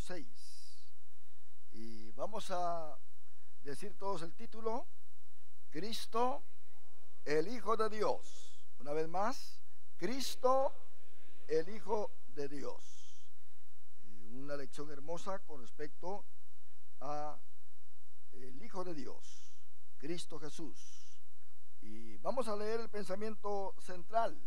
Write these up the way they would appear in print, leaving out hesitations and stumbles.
6. Y vamos a decir todos el título: Cristo, el Hijo de Dios. Una vez más, Cristo, el Hijo de Dios. Una lección hermosa con respecto a el Hijo de Dios, Cristo Jesús. Y vamos a leer el pensamiento central.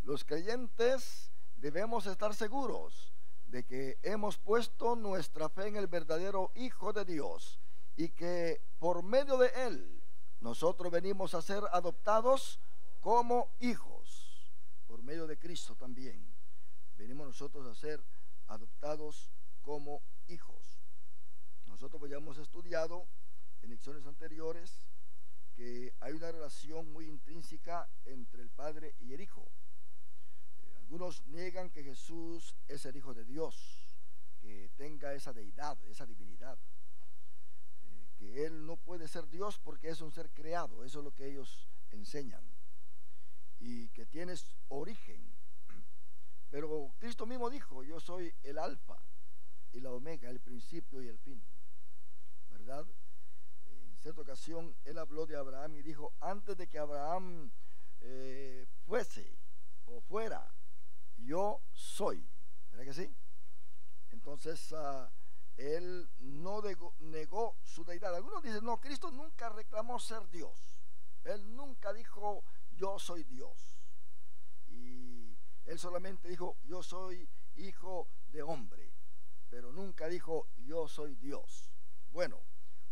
Los creyentes debemos estar seguros de que hemos puesto nuestra fe en el verdadero Hijo de Dios y que por medio de Él nosotros venimos a ser adoptados como hijos. Por medio de Cristo también venimos nosotros a ser adoptados como hijos. Nosotros ya hemos estudiado en lecciones anteriores que hay una relación muy intrínseca entre el Padre y el Hijo. Algunos niegan que Jesús es el Hijo de Dios, que tenga esa deidad, esa divinidad, que Él no puede ser Dios porque es un ser creado. Eso es lo que ellos enseñan, y que tiene origen. Pero Cristo mismo dijo: yo soy el alfa y la omega, el principio y el fin, ¿verdad? En cierta ocasión Él habló de Abraham y dijo: antes de que Abraham fuese o fuera, yo soy. ¿Verdad que sí? Entonces Él no negó su deidad. Algunos dicen: no, Cristo nunca reclamó ser Dios. Él nunca dijo: yo soy Dios. Y Él solamente dijo: yo soy hijo de hombre, pero nunca dijo: yo soy Dios. Bueno,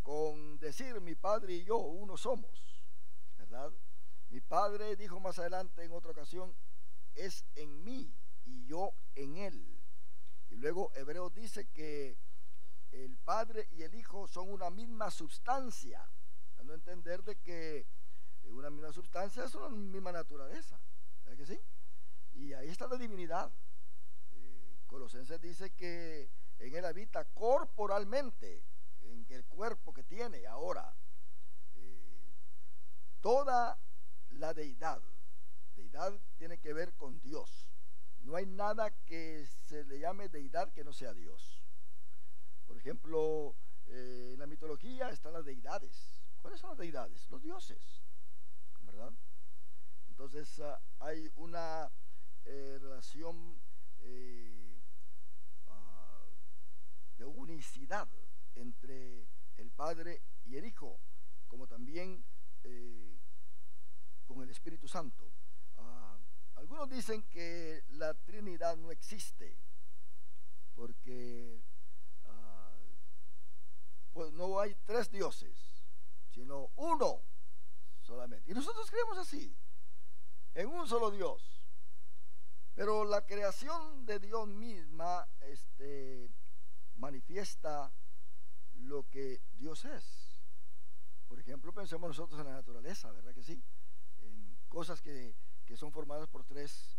con decir mi Padre y yo uno somos, ¿verdad? Mi Padre, dijo más adelante en otra ocasión, es en mí y yo en Él. Y luego Hebreos dice que el Padre y el Hijo son una misma sustancia, dando a entender de que una misma sustancia es una misma naturaleza. ¿Verdad que sí? Y ahí está la divinidad. Colosenses dice que en Él habita corporalmente, en el cuerpo que tiene ahora, toda la deidad. Deidad tiene que ver con Dios. No hay nada que se le llame deidad que no sea Dios. Por ejemplo, en la mitología están las deidades. ¿Cuáles son las deidades? Los dioses, ¿verdad? Entonces hay una relación de unicidad entre el Padre y el Hijo, como también con el Espíritu Santo. Algunos dicen que la Trinidad no existe porque pues no hay tres dioses, sino uno solamente. Y nosotros creemos así, en un solo Dios. Pero la creación de Dios misma manifiesta lo que Dios es. Por ejemplo, pensemos nosotros en la naturaleza, ¿verdad que sí? En cosas que son formadas por tres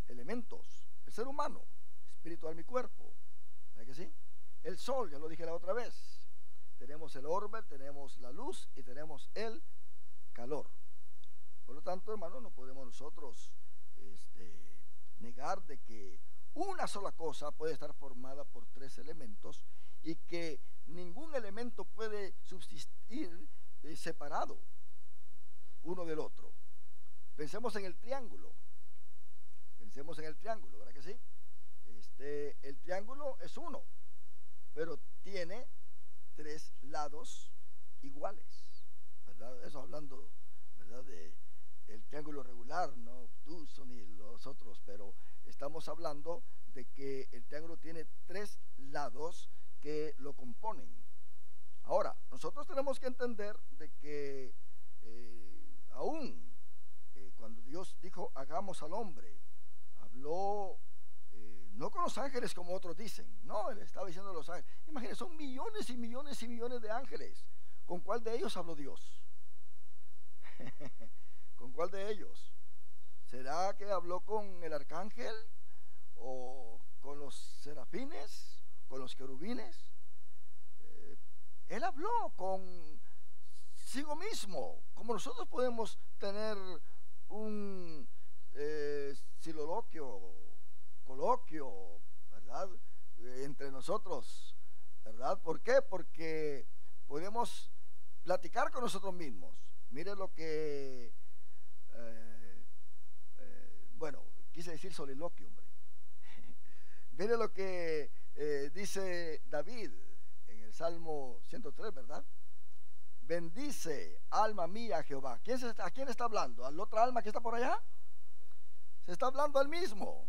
elementos. El ser humano, espíritu, alma y cuerpo, ¿verdad que sí? El sol, ya lo dije la otra vez. Tenemos el orbe, tenemos la luz y tenemos el calor. Por lo tanto, hermano, no podemos nosotros negar de que una sola cosa puede estar formada por tres elementos y que ningún elemento puede subsistir separado uno del otro. Pensemos en el triángulo. Pensemos en el triángulo, ¿verdad que sí? El triángulo es uno, pero tiene tres lados iguales, ¿verdad? Eso hablando, ¿verdad?, de el triángulo regular, no obtuso ni los otros, pero estamos hablando de que el triángulo tiene tres lados que lo componen. Ahora, nosotros tenemos que entender de que aún cuando Dios dijo hagamos al hombre, habló no con los ángeles como otros dicen. No, Él estaba diciendo a los ángeles. Imagínense, son millones y millones y millones de ángeles. ¿Con cuál de ellos habló Dios? ¿Con cuál de ellos? ¿Será que habló con el arcángel o con los serafines, con los querubines? Él habló consigo mismo, como nosotros podemos tener un soliloquio, coloquio, ¿verdad?, entre nosotros, ¿verdad? ¿Por qué? Porque podemos platicar con nosotros mismos. Mire lo que, bueno, quise decir soliloquio, hombre. Mire lo que dice David en el Salmo 103, ¿verdad? Bendice, alma mía, a Jehová. ¿A quién está hablando? ¿Al otra alma que está por allá? Se está hablando al mismo,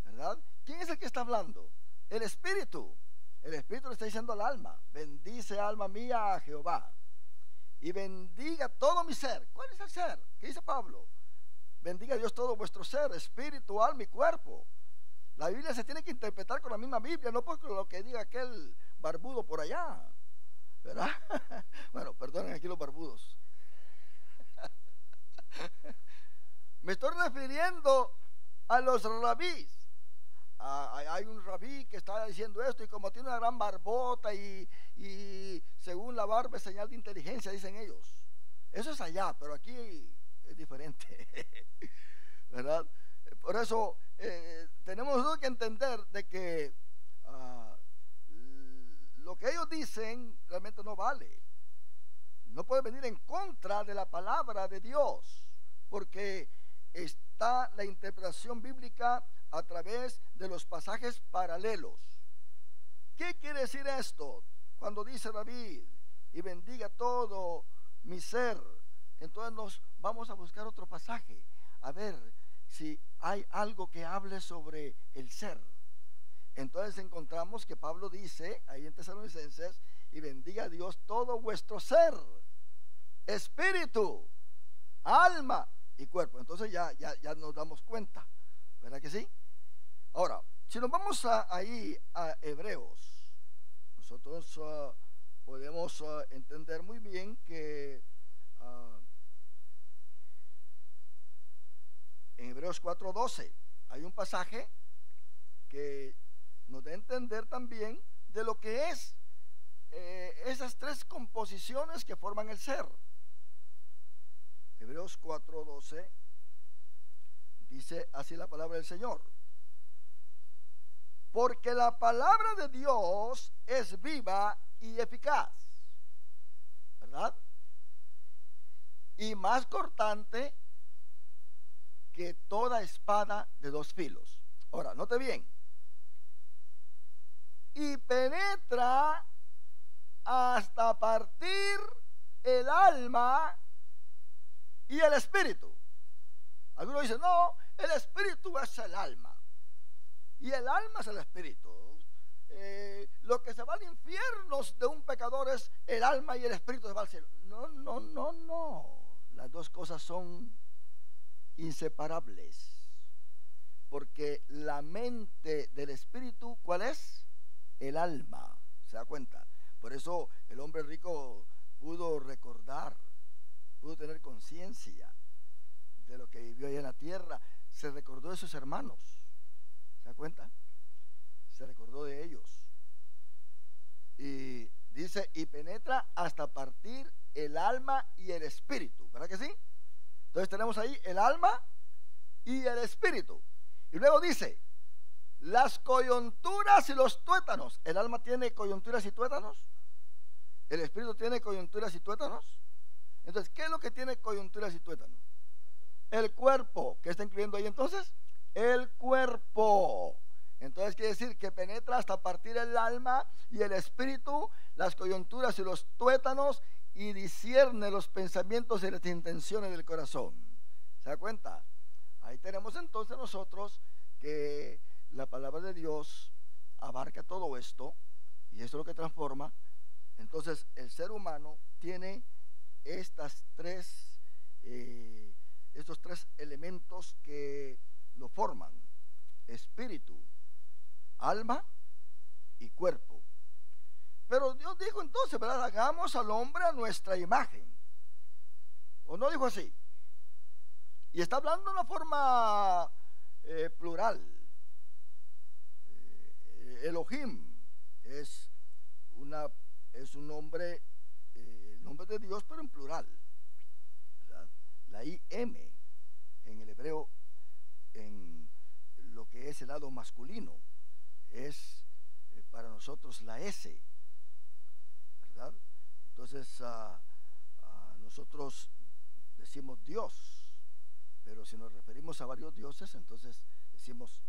¿verdad? ¿Quién es el que está hablando? El Espíritu. El Espíritu le está diciendo al alma: bendice, alma mía, a Jehová, y bendiga todo mi ser. ¿Cuál es el ser? ¿Qué dice Pablo? Bendiga a Dios todo vuestro ser, espíritu, alma y cuerpo. La Biblia se tiene que interpretar con la misma Biblia, no por lo que diga aquel barbudo por allá, ¿verdad? Bueno, perdonen aquí los barbudos. Me estoy refiriendo a los rabís. Hay un rabí que está diciendo esto, y como tiene una gran barbota y según la barba es señal de inteligencia, dicen ellos. Eso es allá, pero aquí es diferente, ¿verdad? Por eso tenemos que entender de que lo que ellos dicen realmente no vale. No puede venir en contra de la palabra de Dios, porque está la interpretación bíblica a través de los pasajes paralelos. ¿Qué quiere decir esto? Cuando dice David, y bendiga todo mi ser, entonces nos vamos a buscar otro pasaje, a ver si hay algo que hable sobre el ser. Entonces encontramos que Pablo dice ahí en Tesalonicenses: y bendiga a Dios todo vuestro ser, espíritu, alma y cuerpo. Entonces ya nos damos cuenta, ¿verdad que sí? Ahora, si nos vamos ahí a Hebreos, nosotros podemos entender muy bien que en Hebreos 4:12 hay un pasaje que nos da a entender también de lo que es esas tres composiciones que forman el ser. Hebreos 4:12 dice así la palabra del Señor: porque la palabra de Dios es viva y eficaz, ¿verdad? Y más cortante que toda espada de dos filos. Ahora, note bien: y penetra hasta partir el alma y el espíritu. Algunos dicen: no, el espíritu es el alma y el alma es el espíritu. Lo que se va al infierno de un pecador es el alma, y el espíritu se va al cielo. No. Las dos cosas son inseparables, porque la mente del espíritu, ¿cuál es? El alma. ¿Se da cuenta? Por eso el hombre rico pudo recordar, pudo tener conciencia de lo que vivió allá en la tierra. Se recordó de sus hermanos. ¿Se da cuenta? Se recordó de ellos. Y dice: y penetra hasta partir el alma y el espíritu. ¿Verdad que sí? Entonces tenemos ahí el alma y el espíritu. Y luego dice: las coyunturas y los tuétanos. ¿El alma tiene coyunturas y tuétanos? ¿El espíritu tiene coyunturas y tuétanos? Entonces, ¿qué es lo que tiene coyunturas y tuétanos? El cuerpo. ¿Qué está incluyendo ahí entonces? El cuerpo. Entonces quiere decir que penetra hasta partir el alma y el espíritu, las coyunturas y los tuétanos, y discierne los pensamientos y las intenciones del corazón. ¿Se da cuenta? Ahí tenemos entonces nosotros que la palabra de Dios abarca todo esto, y esto es lo que transforma. Entonces el ser humano tiene estos tres elementos que lo forman: espíritu, alma y cuerpo. Pero Dios dijo entonces, ¿verdad? Hagamos al hombre a nuestra imagen. ¿O no dijo así? Y está hablando de una forma plural. Elohim es un nombre, el nombre de Dios, pero en plural, ¿verdad? La IM en el hebreo, en lo que es el lado masculino, es para nosotros la S, ¿verdad? Entonces nosotros decimos Dios, pero si nos referimos a varios dioses, entonces decimos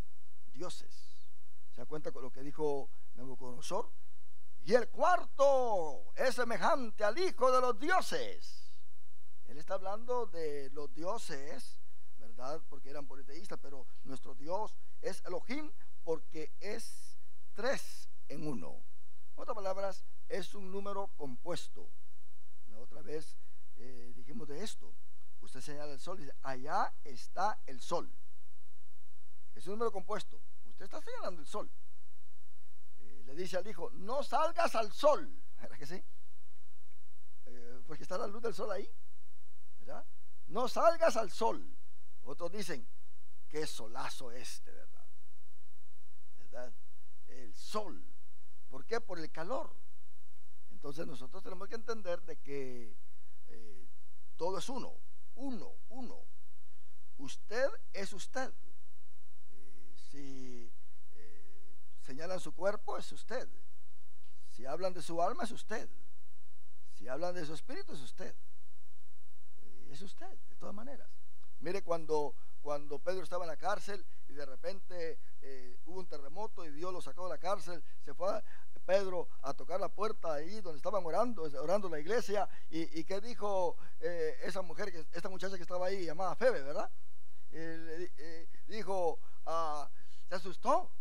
dioses. ¿Se da cuenta con lo que dijo Nabucodonosor? Y el cuarto es semejante al hijo de los dioses. Él está hablando de los dioses, ¿verdad? Porque eran politeístas, pero nuestro Dios es Elohim porque es 3 en 1. En otras palabras, es un número compuesto. La otra vez dijimos de esto. Usted señala el sol y dice, allá está el sol. Es un número compuesto. Usted está señalando el sol. Le dice al hijo, no salgas al sol. ¿Verdad que sí? Porque está la luz del sol ahí, ¿verdad? No salgas al sol. Otros dicen, qué solazo ¿verdad? ¿Verdad? El sol. ¿Por qué? Por el calor. Entonces nosotros tenemos que entender de que todo es uno. Usted es usted. Si señalan su cuerpo, es usted. Si hablan de su alma, es usted. Si hablan de su espíritu, es usted. Es usted, de todas maneras. Mire cuando Pedro estaba en la cárcel y de repente hubo un terremoto y Dios lo sacó de la cárcel, se fue Pedro a tocar la puerta ahí donde estaban orando la iglesia, y ¿qué dijo esta muchacha que estaba ahí, llamada Febe, ¿verdad? Dijo, se asustó,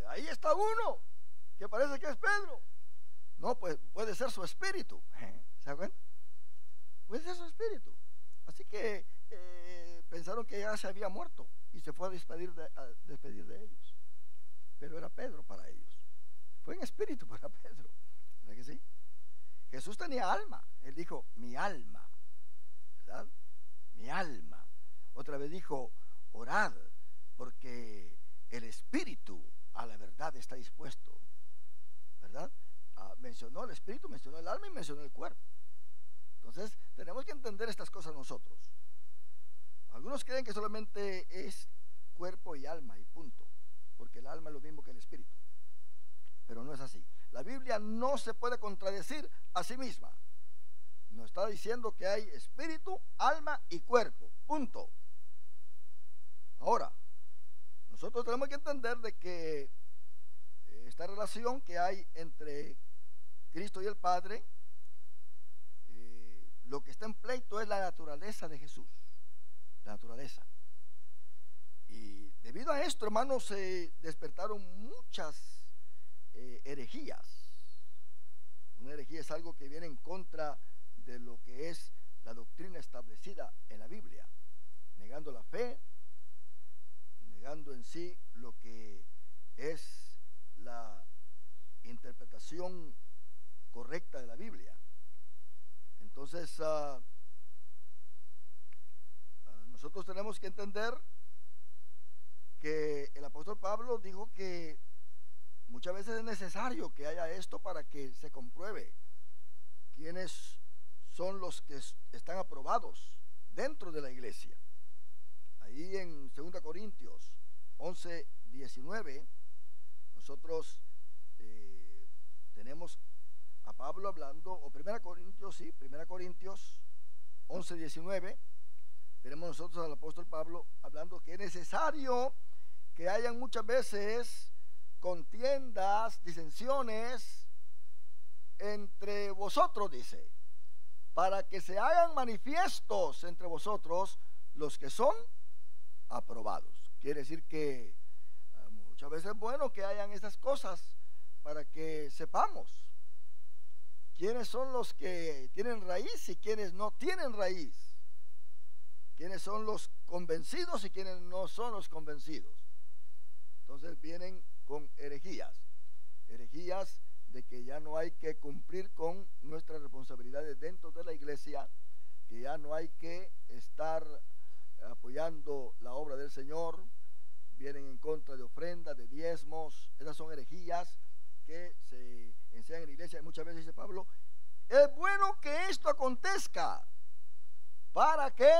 ahí está uno que parece que es Pedro. No, pues puede ser su espíritu. ¿Se da cuenta? Puede ser su espíritu. Así que pensaron que ya se había muerto y se fue a despedir de ellos. Pero era Pedro para ellos. Fue en espíritu para Pedro. ¿Verdad que sí? Jesús tenía alma. Él dijo, mi alma. ¿Verdad? Mi alma. Otra vez dijo, orad, porque el espíritu a la verdad está dispuesto. ¿Verdad? Mencionó el espíritu, mencionó el alma y mencionó el cuerpo. Entonces tenemos que entender estas cosas nosotros. Algunos creen que solamente es cuerpo y alma y punto, porque el alma es lo mismo que el espíritu, pero no es así. La Biblia no se puede contradecir a sí misma. Nos está diciendo que hay espíritu, alma y cuerpo, punto. Ahora, nosotros tenemos que entender de que esta relación que hay entre Cristo y el Padre, lo que está en pleito es la naturaleza de Jesús, la naturaleza. Y debido a esto, hermanos, se despertaron muchas herejías. Una herejía es algo que viene en contra de lo que es la doctrina establecida en la Biblia, negando la fe, negando en sí lo que es la interpretación correcta de la Biblia. Entonces nosotros tenemos que entender que el apóstol Pablo dijo que muchas veces es necesario que haya esto para que se compruebe quiénes son los que están aprobados dentro de la iglesia. Ahí en 2 Corintios 11, 19 nosotros tenemos a Pablo hablando, o 1 Corintios 11, 19, tenemos nosotros al apóstol Pablo hablando que es necesario que hayan muchas veces contiendas, disensiones entre vosotros, dice, para que se hagan manifiestos entre vosotros los que son aprobados. Quiere decir que muchas veces es bueno que hayan estas cosas para que sepamos quiénes son los que tienen raíz y quiénes no tienen raíz, quiénes son los convencidos y quiénes no son los convencidos. Entonces vienen con herejías de que ya no hay que cumplir con nuestras responsabilidades dentro de la iglesia, que ya no hay que estar apoyando la obra del Señor, vienen en contra de ofrendas, de diezmos. Esas son herejías que se enseñan en la iglesia. Y muchas veces dice Pablo, es bueno que esto acontezca para que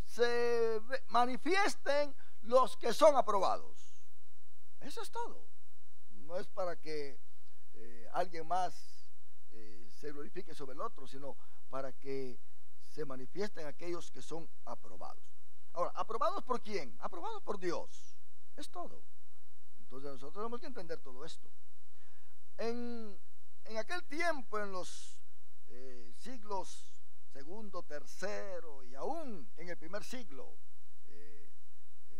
se manifiesten los que son aprobados. Eso es todo. No es para que alguien más se glorifique sobre el otro, sino para que se manifiesten aquellos que son aprobados. Ahora, ¿aprobados por quién? Aprobados por Dios. Es todo. Entonces nosotros tenemos que entender todo esto. En aquel tiempo, en los siglos segundo, tercero y aún en el primer siglo,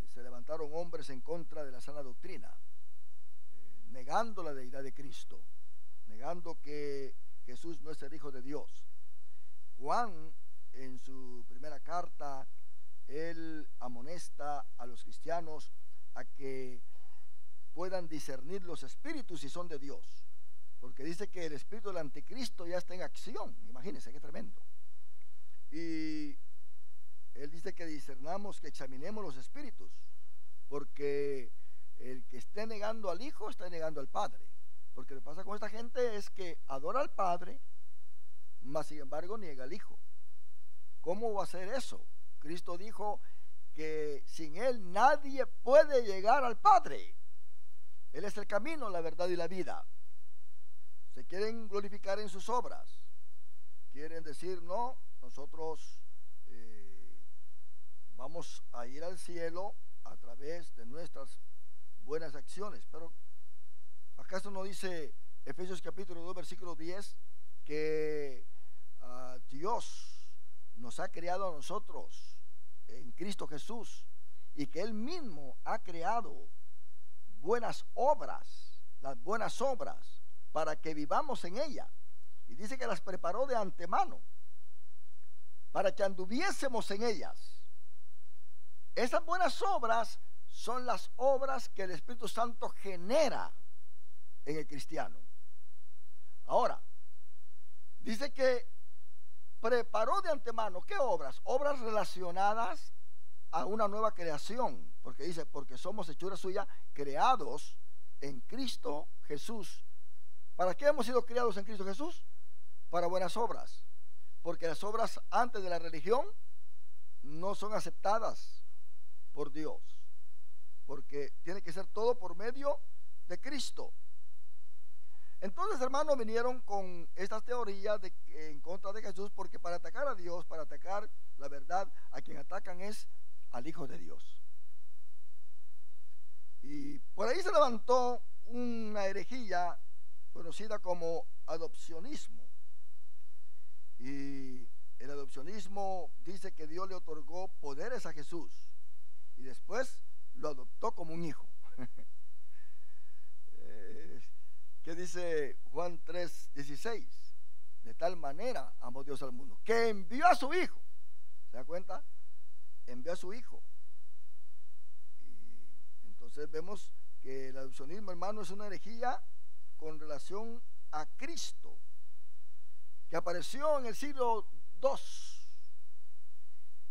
se levantaron hombres en contra de la sana doctrina, negando la deidad de Cristo, negando que Jesús no es el Hijo de Dios. Juan, en su primera carta, él amonesta a los cristianos a que puedan discernir los espíritus si son de Dios, porque dice que el espíritu del anticristo ya está en acción. Imagínense qué tremendo. Y él dice que discernamos, que examinemos los espíritus, porque el que esté negando al Hijo está negando al Padre. Porque lo que pasa con esta gente es que adora al Padre, mas sin embargo niega al Hijo. ¿Cómo va a ser eso? Cristo dijo que sin Él nadie puede llegar al Padre. Él es el camino, la verdad y la vida. Se quieren glorificar en sus obras. Quieren decir, no, nosotros vamos a ir al cielo a través de nuestras buenas acciones. Pero ¿acaso no dice Efesios capítulo 2 versículo 10 que Dios nos ha creado a nosotros en Cristo Jesús y que Él mismo ha creado buenas obras, las buenas obras, para que vivamos en ella? Y dice que las preparó de antemano para que anduviésemos en ellas. Esas buenas obras son las obras que el Espíritu Santo genera en el cristiano. Ahora, dice que preparó de antemano. ¿Qué obras? Obras relacionadas a una nueva creación, porque dice, porque somos hechura suya, creados en Cristo Jesús. ¿Para qué hemos sido creados en Cristo Jesús? Para buenas obras, porque las obras antes de la religión no son aceptadas por Dios, porque tiene que ser todo por medio de Cristo. Entonces, hermanos, vinieron con estas teorías en contra de Jesús, porque para atacar a Dios, para atacar la verdad, a quien atacan es al Hijo de Dios. Y por ahí se levantó una herejía conocida como adopcionismo. Y el adopcionismo dice que Dios le otorgó poderes a Jesús y después lo adoptó como un hijo. ¿Qué dice Juan 3:16? De tal manera amó Dios al mundo que envió a su hijo. ¿Se da cuenta? Envió a su hijo. Y entonces vemos que el adopcionismo, hermano, es una herejía con relación a Cristo, que apareció en el siglo II.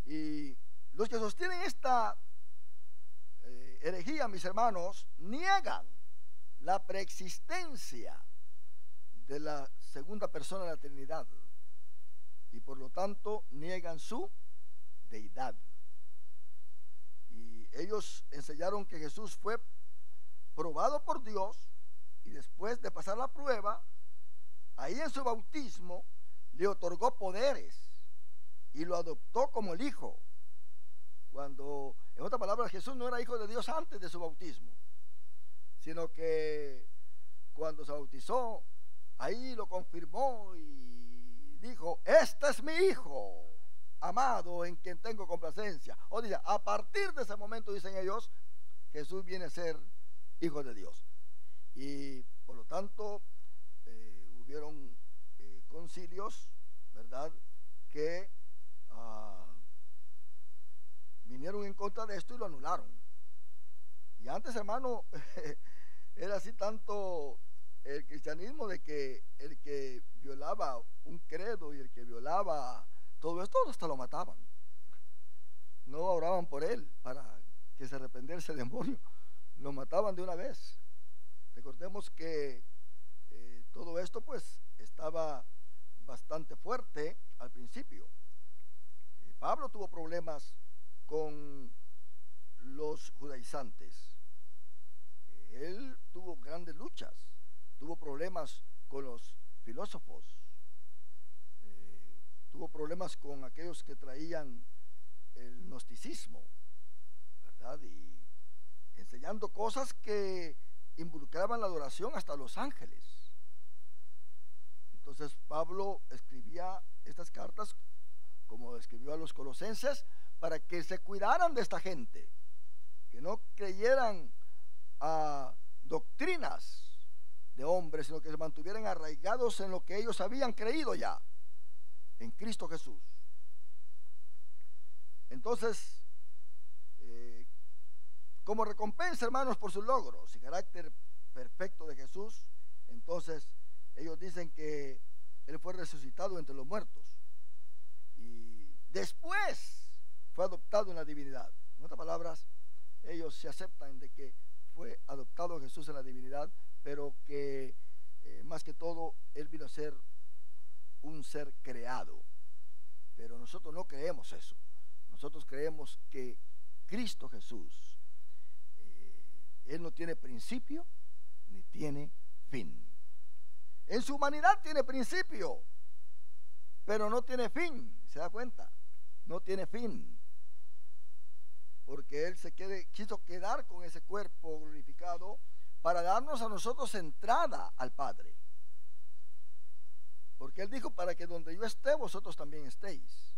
Y los que sostienen esta herejía, mis hermanos, niegan la preexistencia de la segunda persona de la Trinidad y por lo tanto niegan su deidad. Y ellos enseñaron que Jesús fue probado por Dios y después de pasar la prueba, ahí en su bautismo le otorgó poderes y lo adoptó como el Hijo. Cuando, en otras palabras, Jesús no era hijo de Dios antes de su bautismo, sino que cuando se bautizó, ahí lo confirmó y dijo, este es mi Hijo amado en quien tengo complacencia. O dice, a partir de ese momento, dicen ellos, Jesús viene a ser Hijo de Dios. Y por lo tanto, hubieron concilios, ¿verdad?, que vinieron en contra de esto y lo anularon. Y antes, hermano, era así tanto el cristianismo de que el que violaba un credo y el que violaba todo esto, hasta lo mataban. No oraban por él para que se arrependiese el demonio, lo mataban de una vez. Recordemos que todo esto pues estaba bastante fuerte al principio. Pablo tuvo problemas con los judaizantes. Él tuvo grandes luchas, tuvo problemas con los filósofos, tuvo problemas con aquellos que traían el gnosticismo, ¿verdad? Y enseñando cosas que involucraban la adoración hasta a los ángeles. Entonces Pablo escribía estas cartas, como escribió a los colosenses, para que se cuidaran de esta gente, que no creyeran a doctrinas de hombres, sino que se mantuvieran arraigados en lo que ellos habían creído ya, en Cristo Jesús. Entonces, como recompensa, hermanos, por sus logros y carácter perfecto de Jesús, entonces ellos dicen que Él fue resucitado entre los muertos y después fue adoptado en la divinidad. En otras palabras, ellos se aceptan de que fue adoptado Jesús en la divinidad, pero que más que todo Él vino a ser un ser creado. Pero nosotros no creemos eso. Nosotros creemos que Cristo Jesús, Él no tiene principio ni tiene fin. En su humanidad tiene principio, pero no tiene fin. ¿Se da cuenta? No tiene fin, porque Él quiso quedar con ese cuerpo glorificado para darnos a nosotros entrada al Padre, porque Él dijo: para que donde yo esté, vosotros también estéis.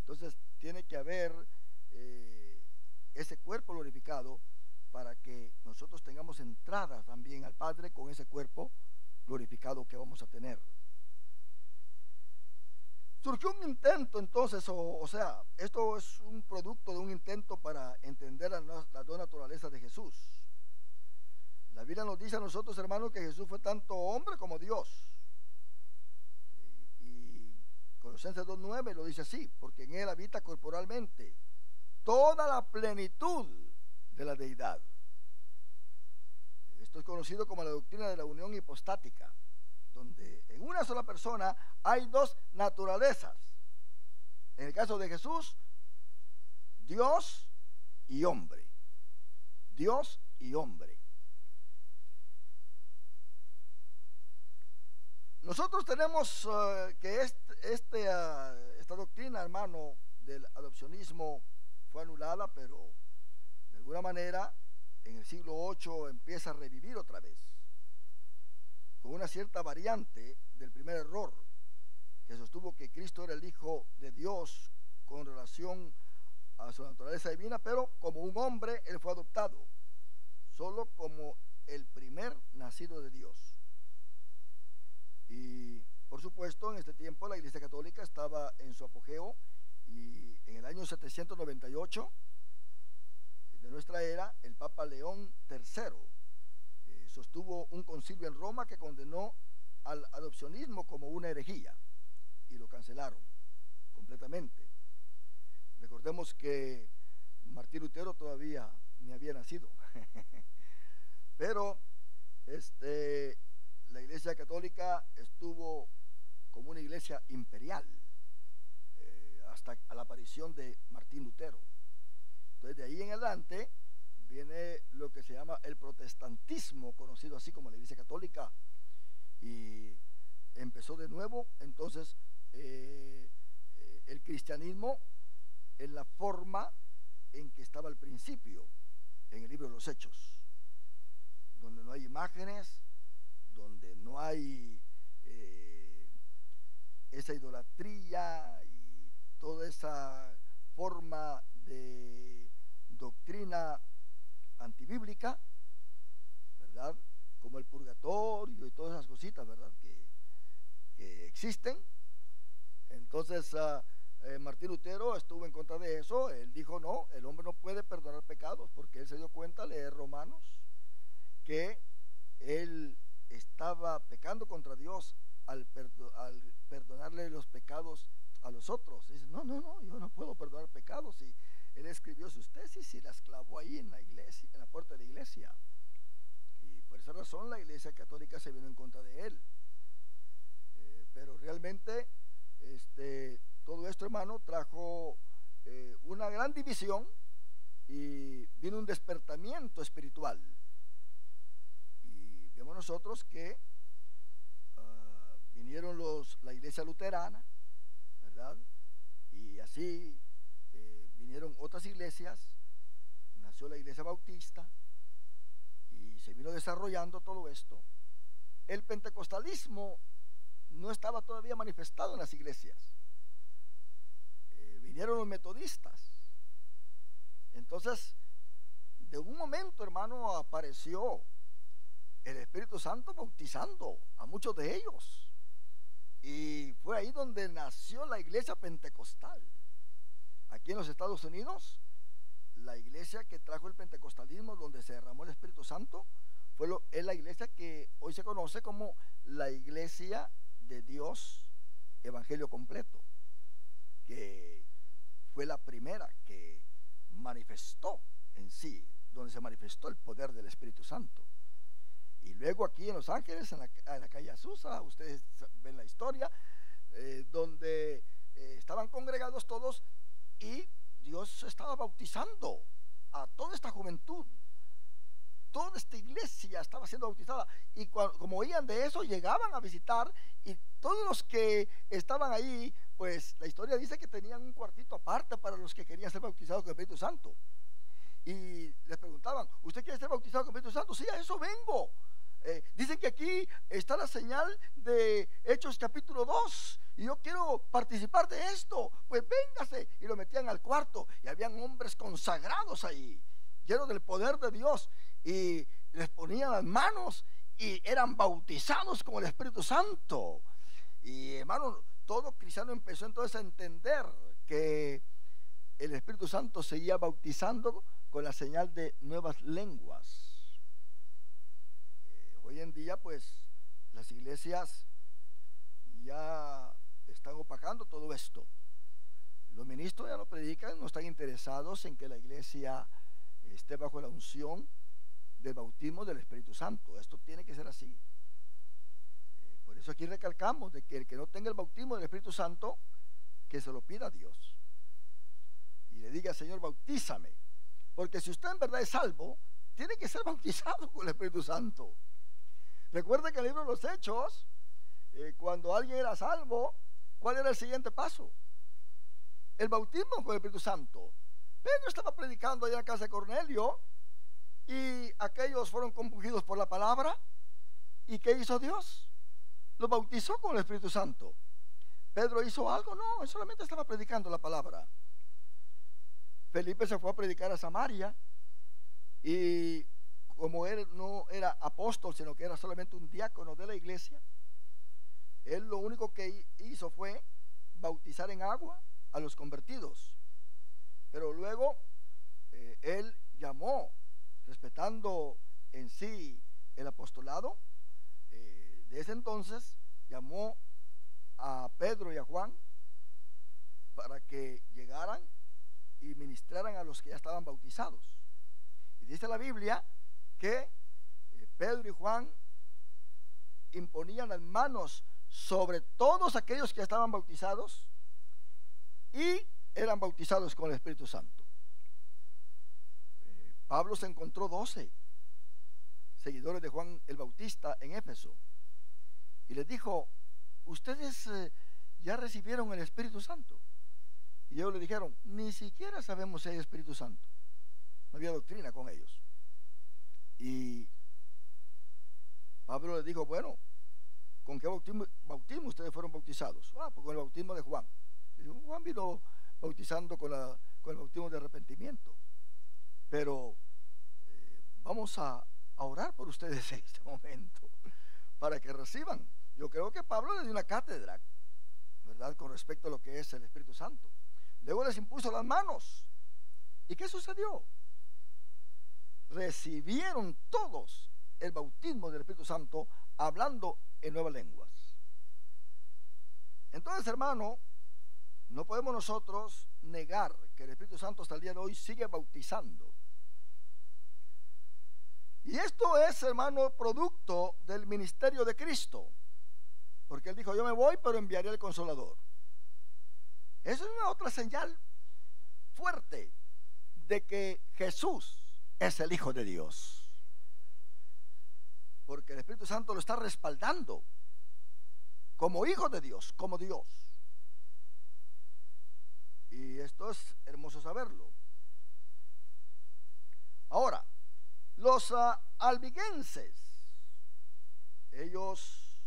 Entonces tiene que haber ese cuerpo glorificado para que nosotros tengamos entrada también al Padre con ese cuerpo glorificado que vamos a tener. Surgió un intento entonces, o sea, esto es un producto de un intento para entender las dos naturalezas de Jesús. La Biblia nos dice a nosotros, hermanos, que Jesús fue tanto hombre como Dios. Y Colosenses 2:9 lo dice así: porque en Él habita corporalmente toda la plenitud de la deidad. Esto es conocido como la doctrina de la unión hipostática, donde en una sola persona hay dos naturalezas. En el caso de Jesús, Dios y hombre. Dios y hombre. Nosotros tenemos que esta doctrina, hermano, del adopcionismo fue anulada, pero de alguna manera en el siglo VIII empieza a revivir otra vez, con una cierta variante del primer error, que sostuvo que Cristo era el Hijo de Dios con relación a su naturaleza divina, pero como un hombre Él fue adoptado, solo como el primer nacido de Dios. Y por supuesto, en este tiempo la Iglesia Católica estaba en su apogeo, y en el año 798 de nuestra era, el Papa León III sostuvo un concilio en Roma que condenó al adopcionismo como una herejía y lo cancelaron completamente. Recordemos que Martín Lutero todavía ni había nacido pero la Iglesia Católica estuvo como una iglesia imperial hasta a la aparición de Martín Lutero. Entonces, de ahí en adelante viene lo que se llama el protestantismo, conocido así como la Iglesia Católica, y empezó de nuevo entonces el cristianismo en la forma en que estaba al principio en el libro de los Hechos, donde no hay imágenes, donde no hay esa idolatría y toda esa forma de doctrina antibíblica, ¿verdad? Como el purgatorio y todas esas cositas, ¿verdad? Que existen. Entonces Martín Lutero estuvo en contra de eso. Él dijo: no, el hombre no puede perdonar pecados, porque él se dio cuenta al leer Romanos que él estaba pecando contra Dios al perdonarle los pecados a los otros. Y dice: no, yo no puedo perdonar pecados. Y él escribió sus tesis y las clavó ahí en la iglesia, en la puerta de la iglesia. Y por esa razón la Iglesia Católica se vino en contra de él. Pero realmente todo esto, hermano, trajo una gran división y vino un despertamiento espiritual. Y sabemos nosotros que vinieron la iglesia luterana, ¿verdad? Y así vinieron otras iglesias, nació la iglesia bautista y se vino desarrollando todo esto. El pentecostalismo no estaba todavía manifestado en las iglesias. Vinieron los metodistas. Entonces, de un momento, hermano, apareció el Espíritu Santo bautizando a muchos de ellos. Y fue ahí donde nació la iglesia pentecostal. Aquí en los Estados Unidos, la iglesia que trajo el pentecostalismo, donde se derramó el Espíritu Santo, es la iglesia que hoy se conoce como la Iglesia de Dios Evangelio Completo, que fue la primera que manifestó en sí, donde se manifestó el poder del Espíritu Santo. Y luego aquí en Los Ángeles, en la calle Azusa, ustedes ven la historia, donde estaban congregados todos y Dios estaba bautizando a toda esta juventud. Toda esta iglesia estaba siendo bautizada y como oían de eso, llegaban a visitar, y todos los que estaban ahí, pues la historia dice que tenían un cuartito aparte para los que querían ser bautizados con el Espíritu Santo. Y les preguntaban: ¿usted quiere ser bautizado con el Espíritu Santo? Sí, a eso vengo. Dicen que aquí está la señal de Hechos capítulo 2 y yo quiero participar de esto. Pues véngase. Y lo metían al cuarto y habían hombres consagrados ahí, llenos del poder de Dios, y les ponían las manos y eran bautizados con el Espíritu Santo. Y hermano, todo cristiano empezó entonces a entender que el Espíritu Santo seguía bautizando con la señal de nuevas lenguas. Hoy en día, pues, las iglesias ya están opacando todo esto. Los ministros ya no predican, no están interesados en que la iglesia esté bajo la unción del bautismo del Espíritu Santo. Esto tiene que ser así. Por eso aquí recalcamos de que el que no tenga el bautismo del Espíritu Santo, que se lo pida a Dios y le diga: Señor, bautízame. Porque si usted en verdad es salvo, tiene que ser bautizado con el Espíritu Santo. Recuerde que en el libro de los Hechos, cuando alguien era salvo, ¿cuál era el siguiente paso? El bautismo con el Espíritu Santo. Pedro estaba predicando allá en la casa de Cornelio y aquellos fueron compungidos por la palabra. ¿Y qué hizo Dios? Los bautizó con el Espíritu Santo. ¿Pedro hizo algo? No, él solamente estaba predicando la palabra. Felipe se fue a predicar a Samaria y como él no era apóstol, sino que era solamente un diácono de la iglesia, él lo único que hizo fue bautizar en agua a los convertidos. Pero luego él llamó, respetando en sí el apostolado de ese entonces, llamó a Pedro y a Juan para que llegaran y ministraran a los que ya estaban bautizados. Y dice la Biblia que Pedro y Juan imponían las manos sobre todos aquellos que ya estaban bautizados y eran bautizados con el Espíritu Santo. Pablo se encontró 12 seguidores de Juan el Bautista en Éfeso y les dijo: ustedes ya recibieron el Espíritu Santo. Y ellos le dijeron: ni siquiera sabemos si hay Espíritu Santo. No había doctrina con ellos. Y Pablo les dijo: bueno, ¿con qué bautismo ustedes fueron bautizados? Pues con el bautismo de Juan. Y dijo: Juan vino bautizando con el bautismo de arrepentimiento. Pero vamos a orar por ustedes en este momento para que reciban. Yo creo que Pablo les dio una cátedra, ¿verdad?, con respecto a lo que es el Espíritu Santo. Luego les impuso las manos. ¿Y qué sucedió? Recibieron todos el bautismo del Espíritu Santo, hablando en nuevas lenguas. Entonces, hermano, no podemos nosotros negar que el Espíritu Santo hasta el día de hoy sigue bautizando. Y esto es, hermano, producto del ministerio de Cristo, porque Él dijo: yo me voy, pero enviaré al Consolador. Esa es una otra señal fuerte de que Jesús es el Hijo de Dios. porque el Espíritu Santo lo está respaldando como hijo de Dios, como Dios. Y esto es hermoso saberlo. Ahora, los albigenses, ellos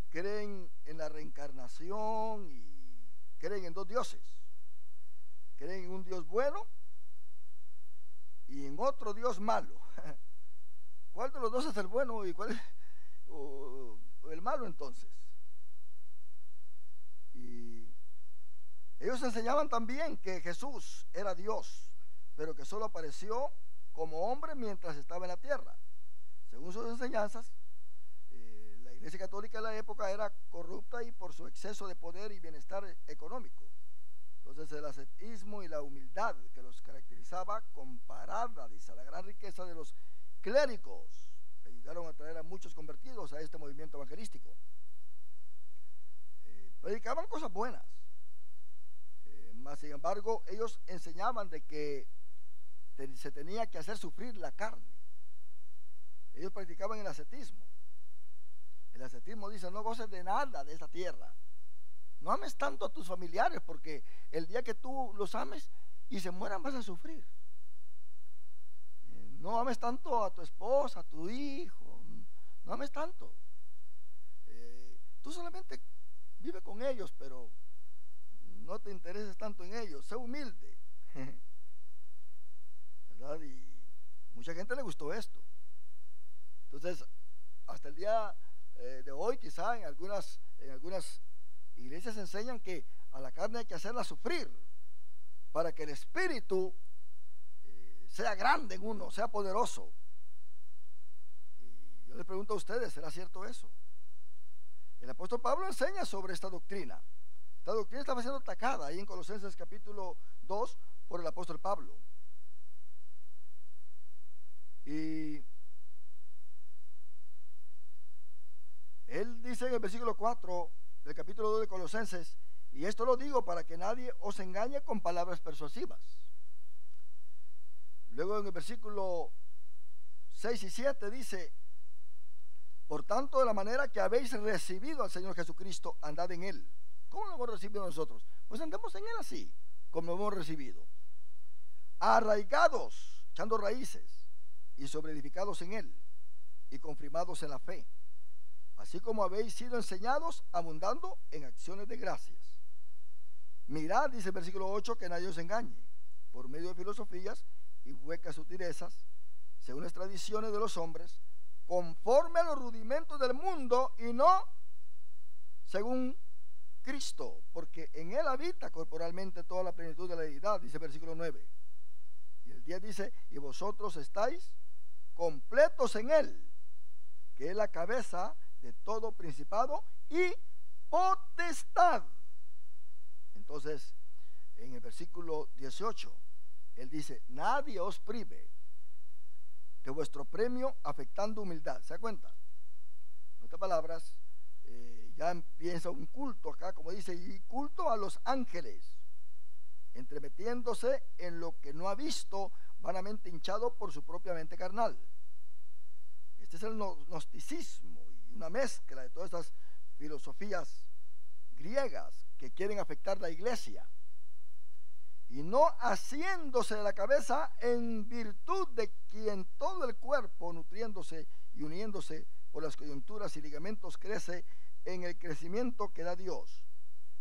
creen en la reencarnación y creen en dos dioses. Creen en un Dios bueno y en otro Dios malo. ¿Cuál de los dos es el bueno y cuál es el malo entonces? Y ellos enseñaban también que Jesús era Dios, pero que solo apareció como hombre mientras estaba en la tierra. Según sus enseñanzas, la Iglesia Católica de la época era corrupta y por su exceso de poder y bienestar económico. Entonces el ascetismo y la humildad que los caracterizaba, comparada, dice, a la gran riqueza de los clérigos, ayudaron a traer a muchos convertidos a este movimiento evangelístico. Predicaban cosas buenas, mas sin embargo ellos enseñaban de que se tenía que hacer sufrir la carne. Ellos practicaban el ascetismo. El ascetismo dice: no goces de nada de esta tierra, no ames tanto a tus familiares, porque el día que tú los ames y se mueran vas a sufrir. No ames tanto a tu esposa, a tu hijo, no ames tanto. Tú solamente vive con ellos, pero no te intereses tanto en ellos, sé humilde. ¿Verdad? Y mucha gente le gustó esto. Entonces, hasta el día de hoy, quizá en algunas iglesias enseñan que a la carne hay que hacerla sufrir para que el espíritu sea grande en uno, sea poderoso. Y yo les pregunto a ustedes, ¿será cierto eso? El apóstol Pablo enseña sobre esta doctrina. Esta doctrina estaba siendo atacada ahí en Colosenses capítulo 2 por el apóstol Pablo. Y él dice en el versículo 4 del capítulo 2 de Colosenses: y esto lo digo para que nadie os engañe con palabras persuasivas. Luego en el versículo 6 y 7 dice: por tanto, de la manera que habéis recibido al Señor Jesucristo, andad en Él. ¿Cómo lo hemos recibido nosotros? Pues andemos en Él así, como lo hemos recibido. Arraigados, echando raíces, y sobreedificados en Él, y confirmados en la fe, así como habéis sido enseñados, abundando en acciones de gracias. Mirad, dice el versículo 8, que nadie os engañe, por medio de filosofías y huecas sutilezas, según las tradiciones de los hombres, conforme a los rudimentos del mundo, y no según Cristo, porque en Él habita corporalmente toda la plenitud de la deidad, dice el versículo 9. Y el 10 dice: y vosotros estáis completos en Él, que es la cabeza de todo principado y potestad. Entonces, en el versículo 18, él dice: nadie os prive de vuestro premio, afectando humildad. ¿Se da cuenta? En otras palabras, ya empieza un culto acá, como dice, y culto a los ángeles, entremetiéndose en lo que no ha visto, vanamente hinchado por su propia mente carnal. Este es el gnosticismo y una mezcla de todas estas filosofías griegas que quieren afectar la iglesia, y no haciéndose de la cabeza, en virtud de quien todo el cuerpo, nutriéndose y uniéndose por las coyunturas y ligamentos, crece en el crecimiento que da Dios.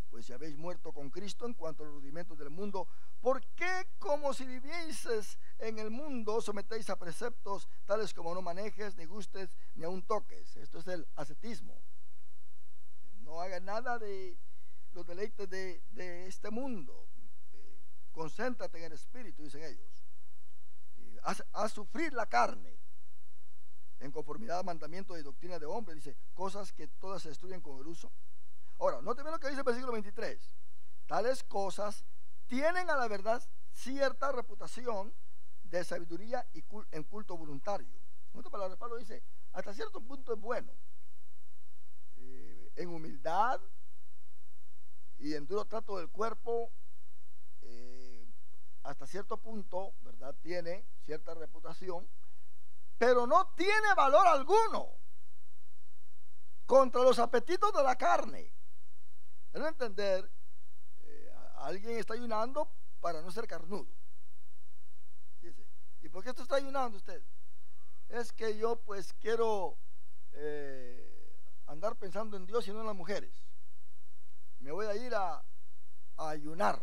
Pues si habéis muerto con Cristo en cuanto a los rudimentos del mundo, ¿por qué, como si vivieseis en el mundo, sometéis a preceptos tales como no manejes, ni gustes, ni aun toques? Esto es el ascetismo. No hagas nada de los deleites de este mundo. Concéntrate en el espíritu, dicen ellos. Haz sufrir la carne en conformidad al mandamiento y doctrina de hombre. Dice: cosas que todas se destruyen con el uso. Ahora, noten bien lo que dice el versículo 23. Tales cosas tienen a la verdad cierta reputación de sabiduría y en culto voluntario. En otras palabras, Pablo dice: hasta cierto punto es bueno, en humildad y en duro trato del cuerpo, hasta cierto punto, ¿verdad?, tiene cierta reputación pero no tiene valor alguno contra los apetitos de la carne. Deben entender, alguien está ayunando para no ser carnudo. Dice, ¿y por qué está ayunando usted? Es que yo pues quiero andar pensando en Dios y no en las mujeres. Me voy a ir a ayunar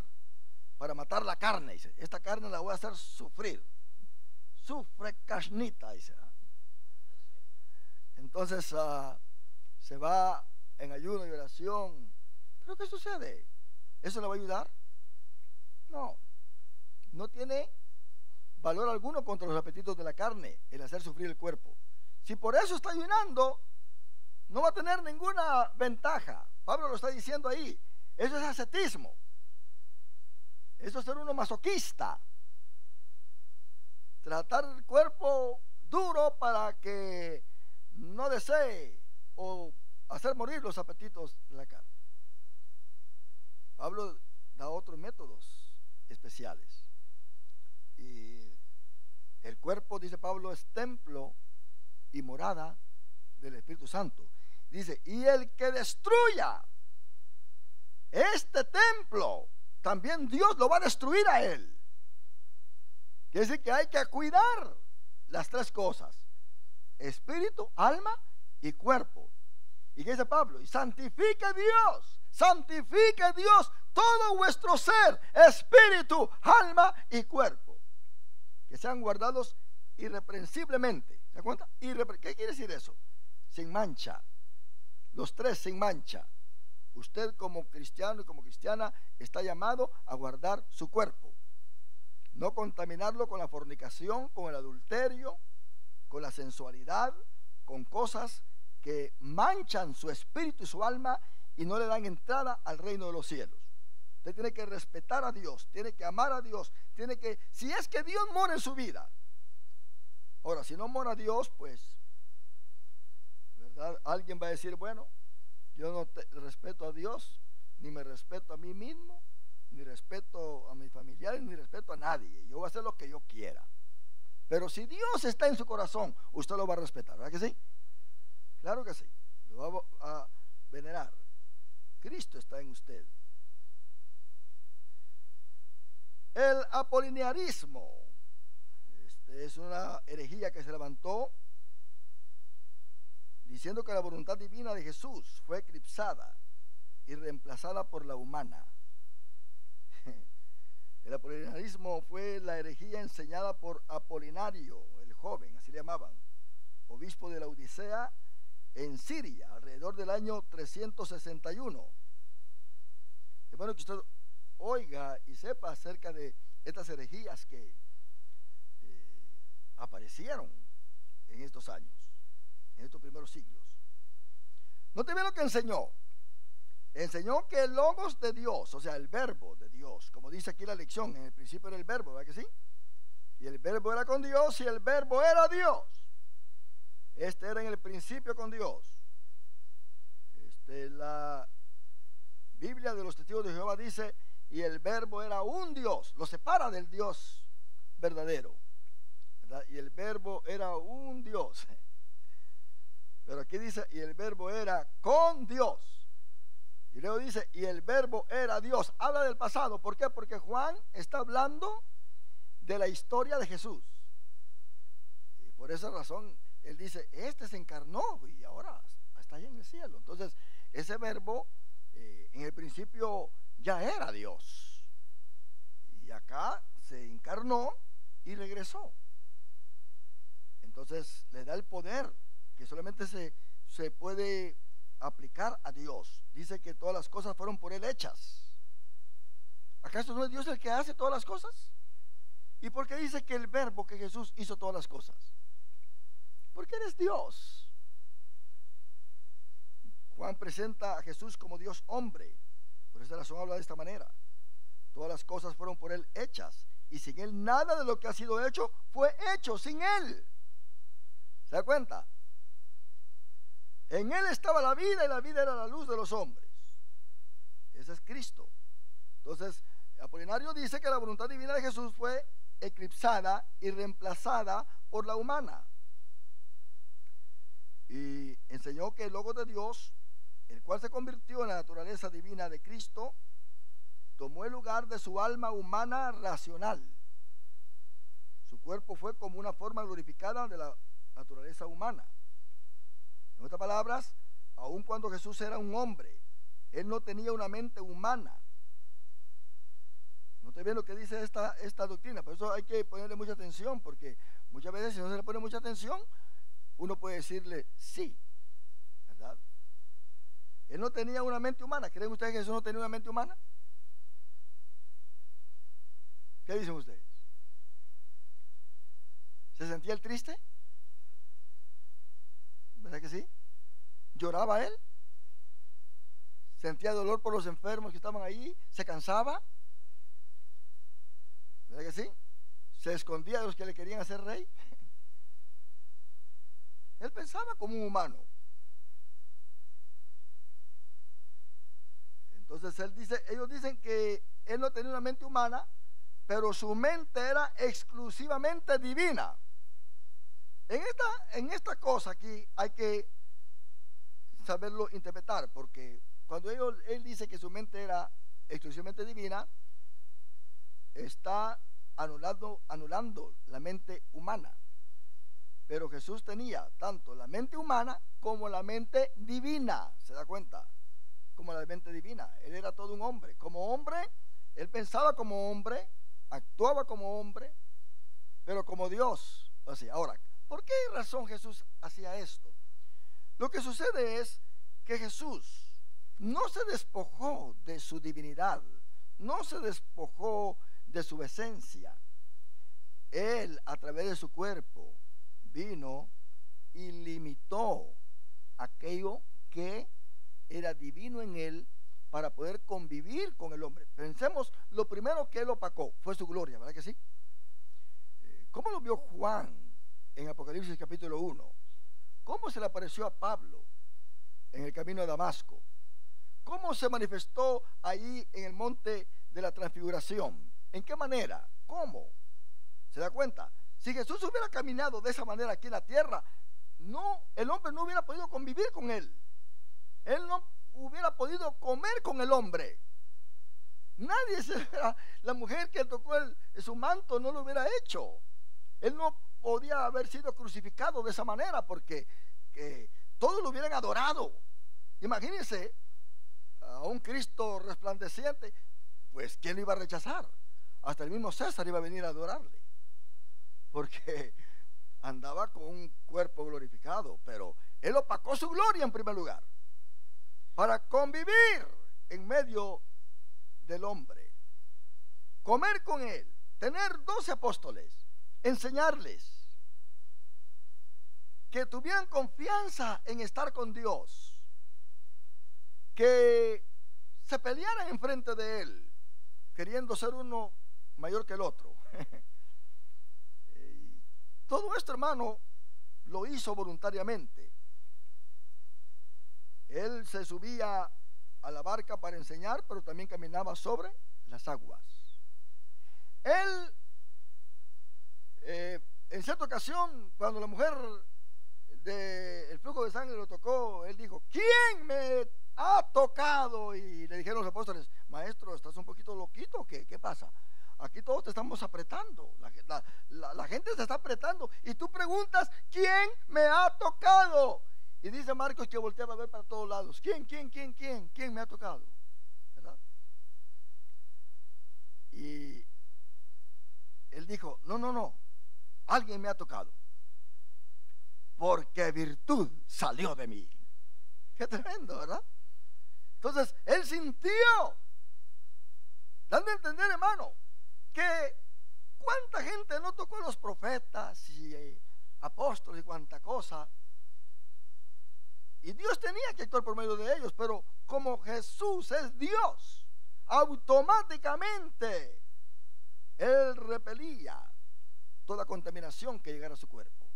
para matar la carne, dice. Esta carne la voy a hacer sufrir. Sufre carnita, dice. Entonces se va en ayuno y oración. ¿Pero qué sucede? ¿Eso le va a ayudar? No. No tiene valor alguno contra los apetitos de la carne, el hacer sufrir el cuerpo. Si por eso está ayunando, no va a tener ninguna ventaja. Pablo lo está diciendo ahí. Eso es ascetismo. Eso es ser uno masoquista. Tratar el cuerpo duro para que no desee o hacer morir los apetitos de la carne. Pablo da otros métodos especiales. Y el cuerpo, dice Pablo, es templo y morada del Espíritu Santo. Dice, y el que destruya este templo, también Dios lo va a destruir a él. Quiere decir que hay que cuidar las tres cosas: espíritu, alma y cuerpo. ¿Y qué dice Pablo? Y santifique Dios todo vuestro ser, espíritu, alma y cuerpo, que sean guardados irreprensiblemente. ¿Se da cuenta? ¿Qué quiere decir eso? Sin mancha. Los tres sin mancha. Usted como cristiano y como cristiana está llamado a guardar su cuerpo, no contaminarlo con la fornicación, con el adulterio, con la sensualidad, con cosas que manchan su espíritu y su alma y no le dan entrada al reino de los cielos. Usted tiene que respetar a Dios, tiene que amar a Dios, si es que Dios mora en su vida. Ahora, si no mora Dios, pues, ¿verdad? Alguien va a decir, bueno, yo no respeto a Dios, ni me respeto a mí mismo, ni respeto a mis familiares, ni respeto a nadie. Yo voy a hacer lo que yo quiera. Pero si Dios está en su corazón, usted lo va a respetar, ¿verdad que sí? Claro que sí, lo va a venerar. Cristo está en usted. El apolinarismo, es una herejía que se levantó diciendo que la voluntad divina de Jesús fue eclipsada y reemplazada por la humana. El apolinarismo fue la herejía enseñada por Apolinario el joven, así le llamaban, obispo de la Odisea en Siria, alrededor del año 361. Es bueno que usted oiga y sepa acerca de estas herejías que aparecieron en estos años, en estos primeros siglos. Note bien lo que enseñó. Enseñó que el logos de Dios, o sea, el verbo de Dios, como dice aquí la lección, en el principio era el verbo, ¿verdad que sí? Y el verbo era con Dios y el verbo era Dios. Este era en el principio con Dios. La Biblia de los Testigos de Jehová dice, y el verbo era un Dios, lo separa del Dios verdadero, ¿verdad? Y el verbo era un Dios. Pero aquí dice, y el verbo era con Dios. Y luego dice, y el verbo era Dios. Habla del pasado. ¿Por qué? Porque Juan está hablando de la historia de Jesús. Y por esa razón, él dice, este se encarnó y ahora está ahí en el cielo. Entonces, ese verbo, en el principio ya era Dios. Y acá se encarnó y regresó. Entonces, le da el poder que solamente se puede aplicar a Dios. Dice que todas las cosas fueron por él hechas. ¿Acaso no es Dios el que hace todas las cosas? ¿Y por qué dice que el verbo, que Jesús hizo todas las cosas? Porque él es Dios. Juan presenta a Jesús como Dios hombre. Por esa razón habla de esta manera. Todas las cosas fueron por él hechas, y sin él nada de lo que ha sido hecho fue hecho sin él. ¿Se da cuenta? En él estaba la vida y la vida era la luz de los hombres. Ese es Cristo. Entonces, Apolinario dice que la voluntad divina de Jesús fue eclipsada y reemplazada por la humana. enseñó que el Logos de Dios, el cual se convirtió en la naturaleza divina de Cristo, tomó el lugar de su alma humana racional. Su cuerpo fue como una forma glorificada de la naturaleza humana. En otras palabras, aun cuando Jesús era un hombre, él no tenía una mente humana. Note bien lo que dice esta doctrina. Por eso hay que ponerle mucha atención, porque muchas veces si no se le pone mucha atención, uno puede decirle sí, ¿verdad? Él no tenía una mente humana. ¿Creen ustedes que Jesús no tenía una mente humana? ¿Qué dicen ustedes? ¿Se sentía el triste? ¿Verdad que sí? ¿Lloraba él? ¿Sentía dolor por los enfermos que estaban ahí? ¿Se cansaba? ¿Verdad que sí? ¿Se escondía de los que le querían hacer rey? Él pensaba como un humano. Entonces ellos dicen que él no tenía una mente humana, pero su mente era exclusivamente divina. En esta cosa aquí hay que saberlo interpretar, porque cuando él dice que su mente era exclusivamente divina, está anulando la mente humana. Pero Jesús tenía tanto la mente humana como la mente divina. ¿Se da cuenta? Como la mente divina. Él era todo un hombre. Como hombre, él pensaba como hombre, actuaba como hombre, pero como Dios. Así. Ahora, ¿por qué razón Jesús hacía esto? Lo que sucede es que Jesús no se despojó de su divinidad, no se despojó de su esencia. Él, a través de su cuerpo, vino y limitó aquello que era divino en él para poder convivir con el hombre. Pensemos, lo primero que él opacó fue su gloria, ¿verdad que sí? ¿Cómo lo vio Juan en Apocalipsis capítulo 1? ¿Cómo se le apareció a Pablo en el camino de Damasco? ¿Cómo se manifestó allí en el monte de la transfiguración? ¿En qué manera? ¿Cómo? ¿Se da cuenta? Si Jesús hubiera caminado de esa manera aquí en la tierra, el hombre no hubiera podido convivir con él. Él no hubiera podido comer con el hombre. Nadie, la mujer que tocó su manto no lo hubiera hecho. Él no podía haber sido crucificado de esa manera, porque todos lo hubieran adorado. Imagínense a un Cristo resplandeciente, pues ¿quién lo iba a rechazar? Hasta el mismo César iba a venir a adorarle, porque andaba con un cuerpo glorificado. Pero él opacó su gloria en primer lugar para convivir en medio del hombre, comer con él, tener 12 apóstoles, enseñarles, que tuvieran confianza en estar con Dios, que se pelearan enfrente de él, queriendo ser uno mayor que el otro. Todo esto, hermano, lo hizo voluntariamente. Él se subía a la barca para enseñar, pero también caminaba sobre las aguas. Él, en cierta ocasión, cuando la mujer del flujo de sangre lo tocó, él dijo: ¿quién me ha tocado? Y le dijeron los apóstoles: maestro, ¿estás un poquito loquito? ¿Qué pasa? Aquí todos te estamos apretando, la gente se está apretando, y tú preguntas: ¿quién me ha tocado? Y dice Marcos que volteaba a ver para todos lados. ¿Quién me ha tocado? ¿Verdad? Y él dijo: no, alguien me ha tocado, porque virtud salió de mí. Qué tremendo, ¿verdad? Entonces él sintió, dando a entender, hermano, que cuánta gente no tocó a los profetas y apóstoles y cuánta cosa, y Dios tenía que actuar por medio de ellos, pero como Jesús es Dios, automáticamente él repelía toda contaminación que llegara a su cuerpo.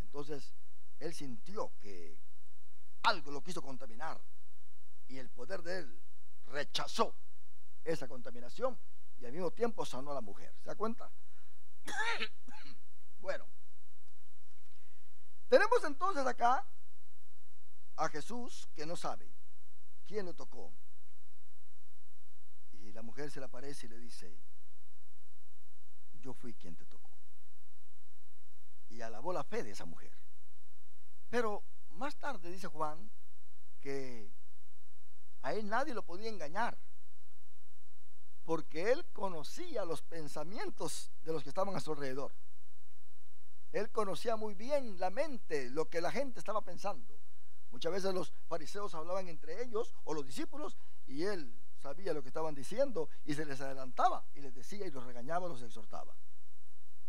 Entonces él sintió que algo lo quiso contaminar, y el poder de él rechazó esa contaminación, y al mismo tiempo sanó a la mujer. ¿Se da cuenta? Bueno, tenemos entonces acá a Jesús que no sabe quién lo tocó. Y la mujer se le aparece y le dice: yo fui quien te tocó. Y alabó la fe de esa mujer. Pero más tarde dice Juan que a él nadie lo podía engañar, porque él conocía los pensamientos de los que estaban a su alrededor. Él conocía muy bien la mente, lo que la gente estaba pensando. Muchas veces los fariseos hablaban entre ellos, o los discípulos, y él sabía lo que estaban diciendo y se les adelantaba y les decía y los regañaba, los exhortaba.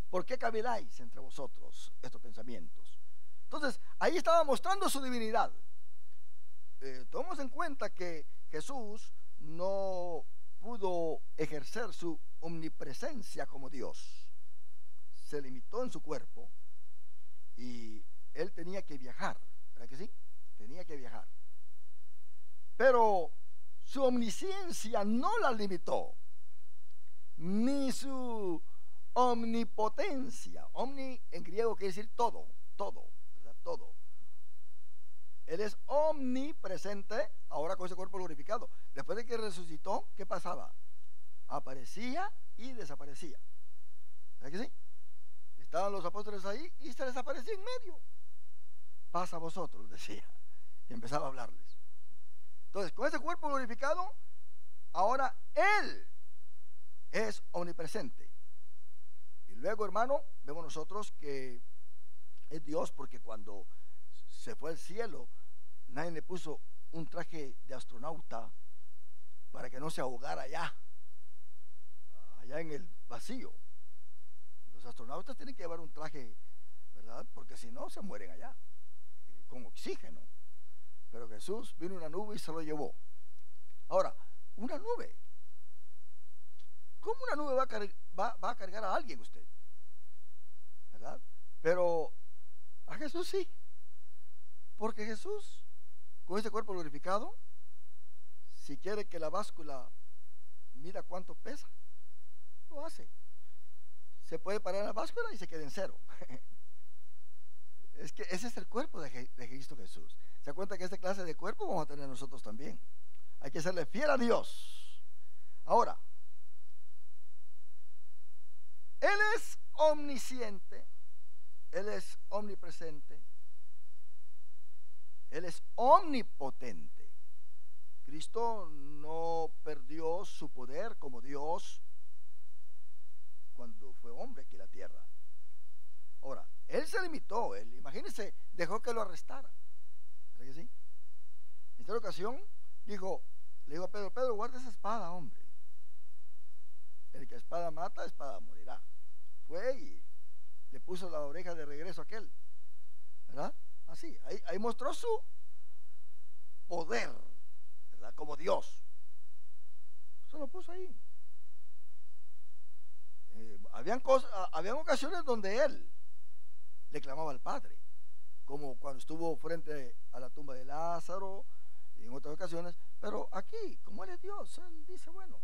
¿Por qué caviláis entre vosotros estos pensamientos? Entonces, ahí estaba mostrando su divinidad. Tomemos en cuenta que Jesús no pudo ejercer su omnipresencia como Dios. Se limitó en su cuerpo y él tenía que viajar, ¿verdad que sí? Tenía que viajar. Pero su omnisciencia no la limitó, ni su omnipotencia. Omni en griego quiere decir todo, ¿verdad? Todo. Él es omnipresente ahora con ese cuerpo glorificado. Después de que resucitó, ¿qué pasaba? Aparecía y desaparecía. ¿Verdad que sí? Estaban los apóstoles ahí y se les aparecía en medio. Pasa a vosotros, decía. Y empezaba a hablarles. Entonces, con ese cuerpo glorificado, ahora Él es omnipresente. Y luego, hermano, vemos nosotros que es Dios, porque cuando se fue al cielo, nadie le puso un traje de astronauta para que no se ahogara allá en el vacío. Los astronautas tienen que llevar un traje, ¿verdad? Porque si no, se mueren allá con oxígeno. Pero Jesús vino en una nube y se lo llevó. Ahora, una nube, ¿cómo una nube va a cargar a alguien usted? ¿Verdad? Pero a Jesús sí, porque Jesús, con ese cuerpo glorificado, si quiere que la báscula mida cuánto pesa, lo hace. Se puede parar en la báscula y se queda en cero. Es que ese es el cuerpo de Cristo Jesús. ¿Se da cuenta que esta clase de cuerpo vamos a tener nosotros también? Hay que serle fiel a Dios. Ahora, Él es omnisciente, Él es omnipresente, Él es omnipotente. Cristo no perdió su poder como Dios cuando fue hombre aquí en la tierra. Ahora, Él se limitó, imagínense, dejó que lo arrestaran. ¿Verdad que sí? En esta ocasión le dijo a Pedro: Pedro, guarda esa espada, hombre. El que espada mata, espada morirá. Fue y le puso la oreja de regreso a aquel, ¿verdad? Así, ahí mostró su poder, ¿verdad? Como Dios. Se lo puso ahí. Habían ocasiones donde él le clamaba al Padre, como cuando estuvo frente a la tumba de Lázaro y en otras ocasiones. Pero aquí, como él es Dios, él dice: bueno,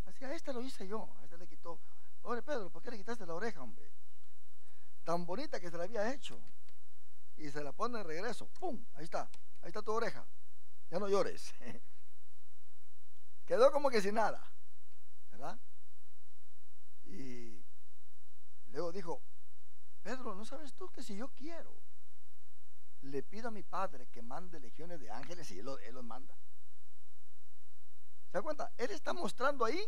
así a este lo hice yo, a este le quitó. Oye, Pedro, ¿por qué le quitaste la oreja, hombre? Tan bonita que se la había hecho. Y se la pone de regreso. ¡Pum! Ahí está tu oreja. Ya no llores. Quedó como que sin nada, ¿verdad? Y luego dijo: Pedro, ¿no sabes tú que si yo quiero, le pido a mi Padre que mande legiones de ángeles y él los manda? ¿Se da cuenta? Él está mostrando ahí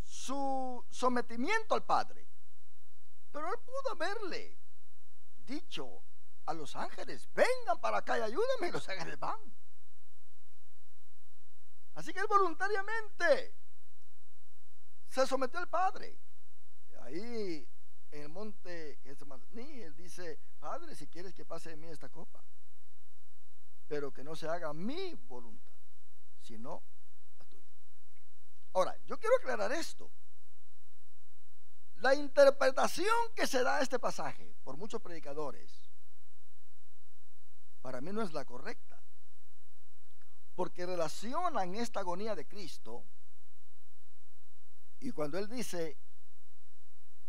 su sometimiento al Padre. Pero él pudo haberle dicho a los ángeles: vengan para acá y ayúdenme. Y los ángeles van. Así que él voluntariamente se sometió al Padre. Ahí en el monte Getsemaní, él dice: Padre, si quieres que pase de mí esta copa, pero que no se haga mi voluntad, sino la tuya. Ahora, yo quiero aclarar esto. La interpretación que se da a este pasaje por muchos predicadores, para mí no es la correcta, porque relacionan esta agonía de Cristo, y cuando él dice: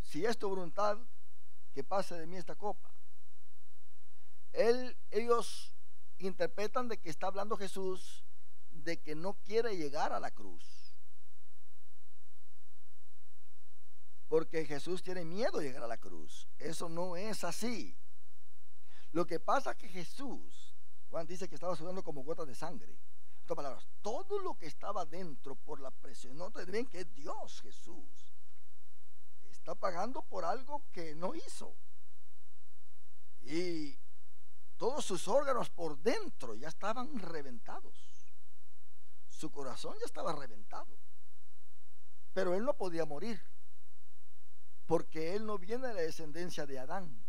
si es tu voluntad que pase de mí esta copa, ellos interpretan de que está hablando Jesús de que no quiere llegar a la cruz, porque Jesús tiene miedo de llegar a la cruz. Eso no es así. Lo que pasa es que Jesús, Juan dice que estaba sudando como gotas de sangre. En otras palabras, todo lo que estaba dentro por la presión, no te ven que es Dios. Jesús está pagando por algo que no hizo, y todos sus órganos por dentro ya estaban reventados. Su corazón ya estaba reventado, pero él no podía morir, porque él no viene de la descendencia de Adán.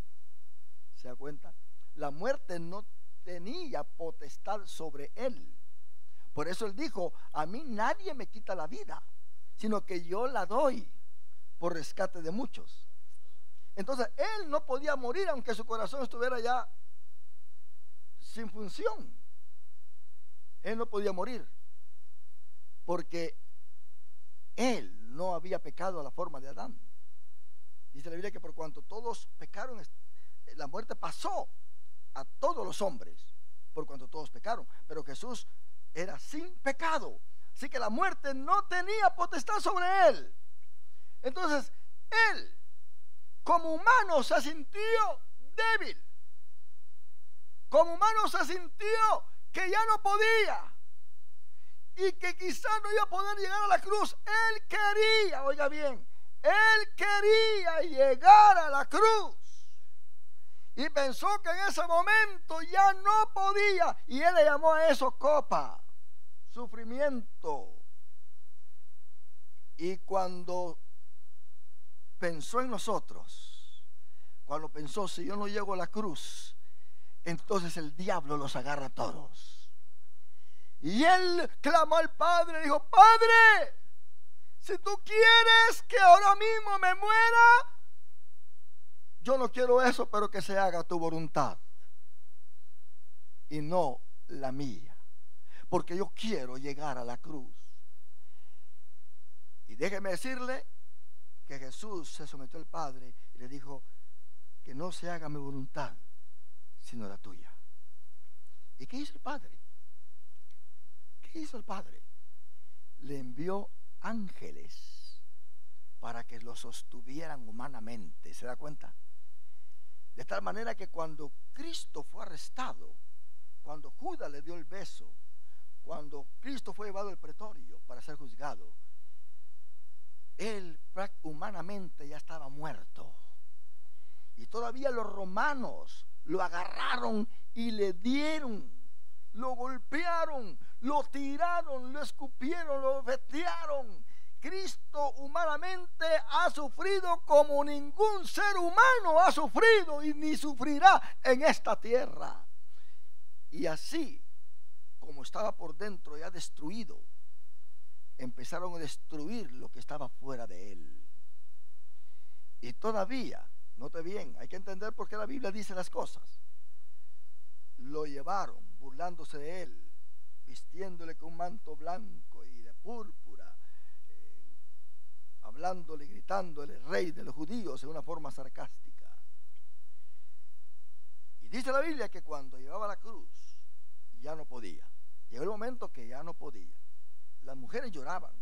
¿Se da cuenta? La muerte no tenía potestad sobre él. Por eso él dijo: a mí nadie me quita la vida, sino que yo la doy por rescate de muchos. Entonces él no podía morir aunque su corazón estuviera ya sin función. Él no podía morir porque él no había pecado a la forma de Adán. Dice la Biblia que por cuanto todos pecaron, la muerte pasó a todos los hombres, por cuanto todos pecaron. Pero Jesús era sin pecado, así que la muerte no tenía potestad sobre él. Entonces él, como humano, se sintió débil. Como humano se sintió que ya no podía, y que quizás no iba a poder llegar a la cruz. Él quería, oiga bien, él quería llegar a la cruz, y pensó que en ese momento ya no podía, y él le llamó a eso copa, sufrimiento. Y cuando pensó en nosotros, cuando pensó: si yo no llego a la cruz, entonces el diablo los agarra a todos. Y él clamó al Padre, dijo: Padre, si tú quieres que ahora mismo me muera, yo no quiero eso, pero que se haga tu voluntad y no la mía, porque yo quiero llegar a la cruz. Y déjeme decirle que Jesús se sometió al Padre y le dijo: que no se haga mi voluntad, sino la tuya. ¿Y qué hizo el Padre? ¿Qué hizo el Padre? Le envió ángeles para que lo sostuvieran humanamente. ¿Se da cuenta? De tal manera que cuando Cristo fue arrestado, cuando Judas le dio el beso, cuando Cristo fue llevado al pretorio para ser juzgado, él humanamente ya estaba muerto. Y todavía los romanos lo agarraron y le dieron, lo golpearon, lo tiraron, lo escupieron, lo vetearon. Cristo humanamente ha sufrido como ningún ser humano ha sufrido y ni sufrirá en esta tierra. Y así como estaba por dentro ya destruido, empezaron a destruir lo que estaba fuera de él. Y todavía, note bien, hay que entender por qué la Biblia dice las cosas. Lo llevaron burlándose de él, vistiéndole con un manto blanco y de púrpura, hablándole y gritándole: rey de los judíos, en una forma sarcástica. Y dice la Biblia que cuando llevaba la cruz ya no podía. Llegó el momento que ya no podía. Las mujeres lloraban,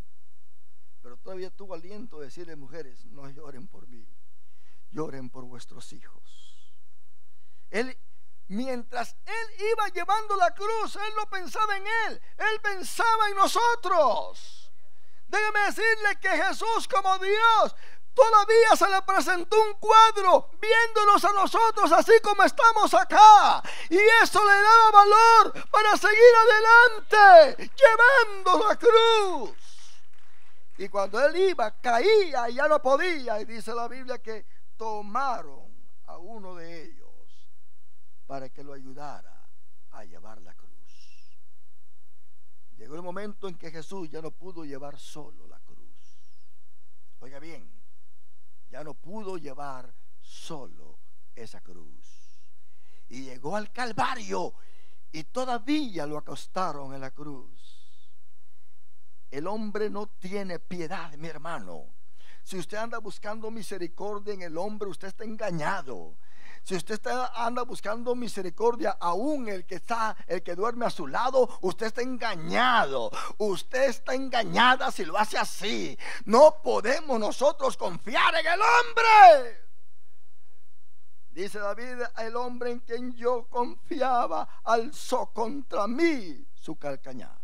pero todavía tuvo aliento de decirle: mujeres, no lloren por mí, lloren por vuestros hijos. Mientras él iba llevando la cruz, él no pensaba en él pensaba en nosotros. Déjeme decirle que Jesús, como Dios, todavía se le presentó un cuadro viéndonos a nosotros así como estamos acá, y eso le daba valor para seguir adelante llevando la cruz. Y cuando él iba, caía y ya no podía, y dice la Biblia que tomaron a uno de ellos para que lo ayudara a llevar la cruz. Llegó el momento en que Jesús ya no pudo llevar solo la cruz. Oiga bien, ya no pudo llevar solo esa cruz. Y llegó al Calvario y todavía lo acostaron en la cruz. El hombre no tiene piedad, mi hermano. Si usted anda buscando misericordia en el hombre, usted está engañado. si usted anda buscando misericordia, aún el que duerme a su lado, usted está engañado. Usted está engañada si lo hace así. No podemos nosotros confiar en el hombre. Dice David: el hombre en quien yo confiaba alzó contra mí su calcañar.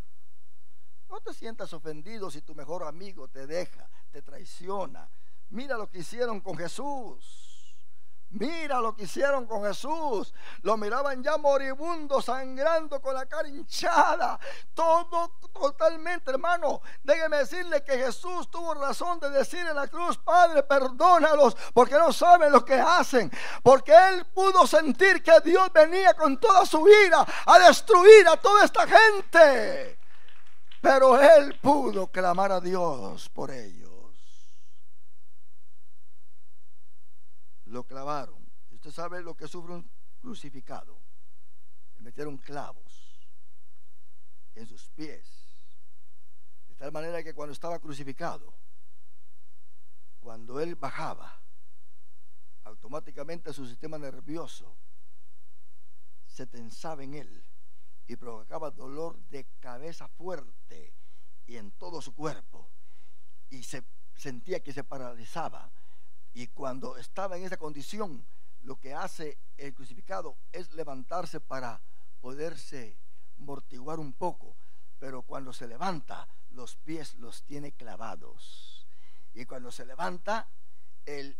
No te sientas ofendido si tu mejor amigo te deja, te traiciona. Mira lo que hicieron con Jesús. Mira lo que hicieron con Jesús. Lo miraban ya moribundo, sangrando, con la cara hinchada. Todo totalmente, hermano. Déjeme decirle que Jesús tuvo razón de decir en la cruz: Padre, perdónalos, porque no saben lo que hacen. Porque Él pudo sentir que Dios venía con toda su ira a destruir a toda esta gente. Pero Él pudo clamar a Dios por ellos. Lo clavaron. Usted sabe lo que sufre un crucificado. Le metieron clavos en sus pies, de tal manera que cuando estaba crucificado, cuando él bajaba, automáticamente su sistema nervioso se tensaba en él y provocaba dolor de cabeza fuerte y en todo su cuerpo, y se sentía que se paralizaba. Y cuando estaba en esa condición, lo que hace el crucificado es levantarse para poderse amortiguar un poco. Pero cuando se levanta, los pies los tiene clavados. Y cuando se levanta, él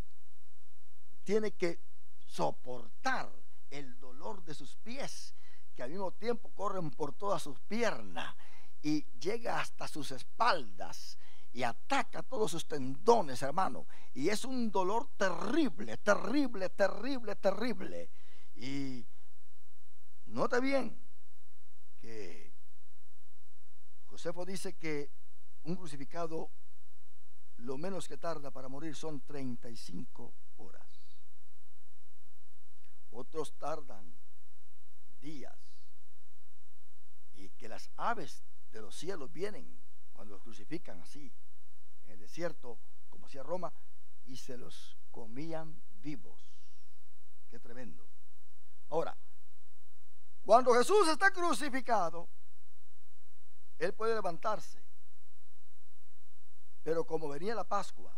tiene que soportar el dolor de sus pies, que al mismo tiempo corren por todas sus piernas y llega hasta sus espaldas y ataca todos sus tendones, hermano. Y es un dolor terrible, terrible, terrible, terrible. Y nota bien que Josefo dice que un crucificado lo menos que tarda para morir son 35 horas. Otros tardan días. Y que las aves de los cielos vienen cuando los crucifican así en el desierto, como hacía Roma, y se los comían vivos. Qué tremendo. Ahora, cuando Jesús está crucificado, él puede levantarse, pero como venía la Pascua,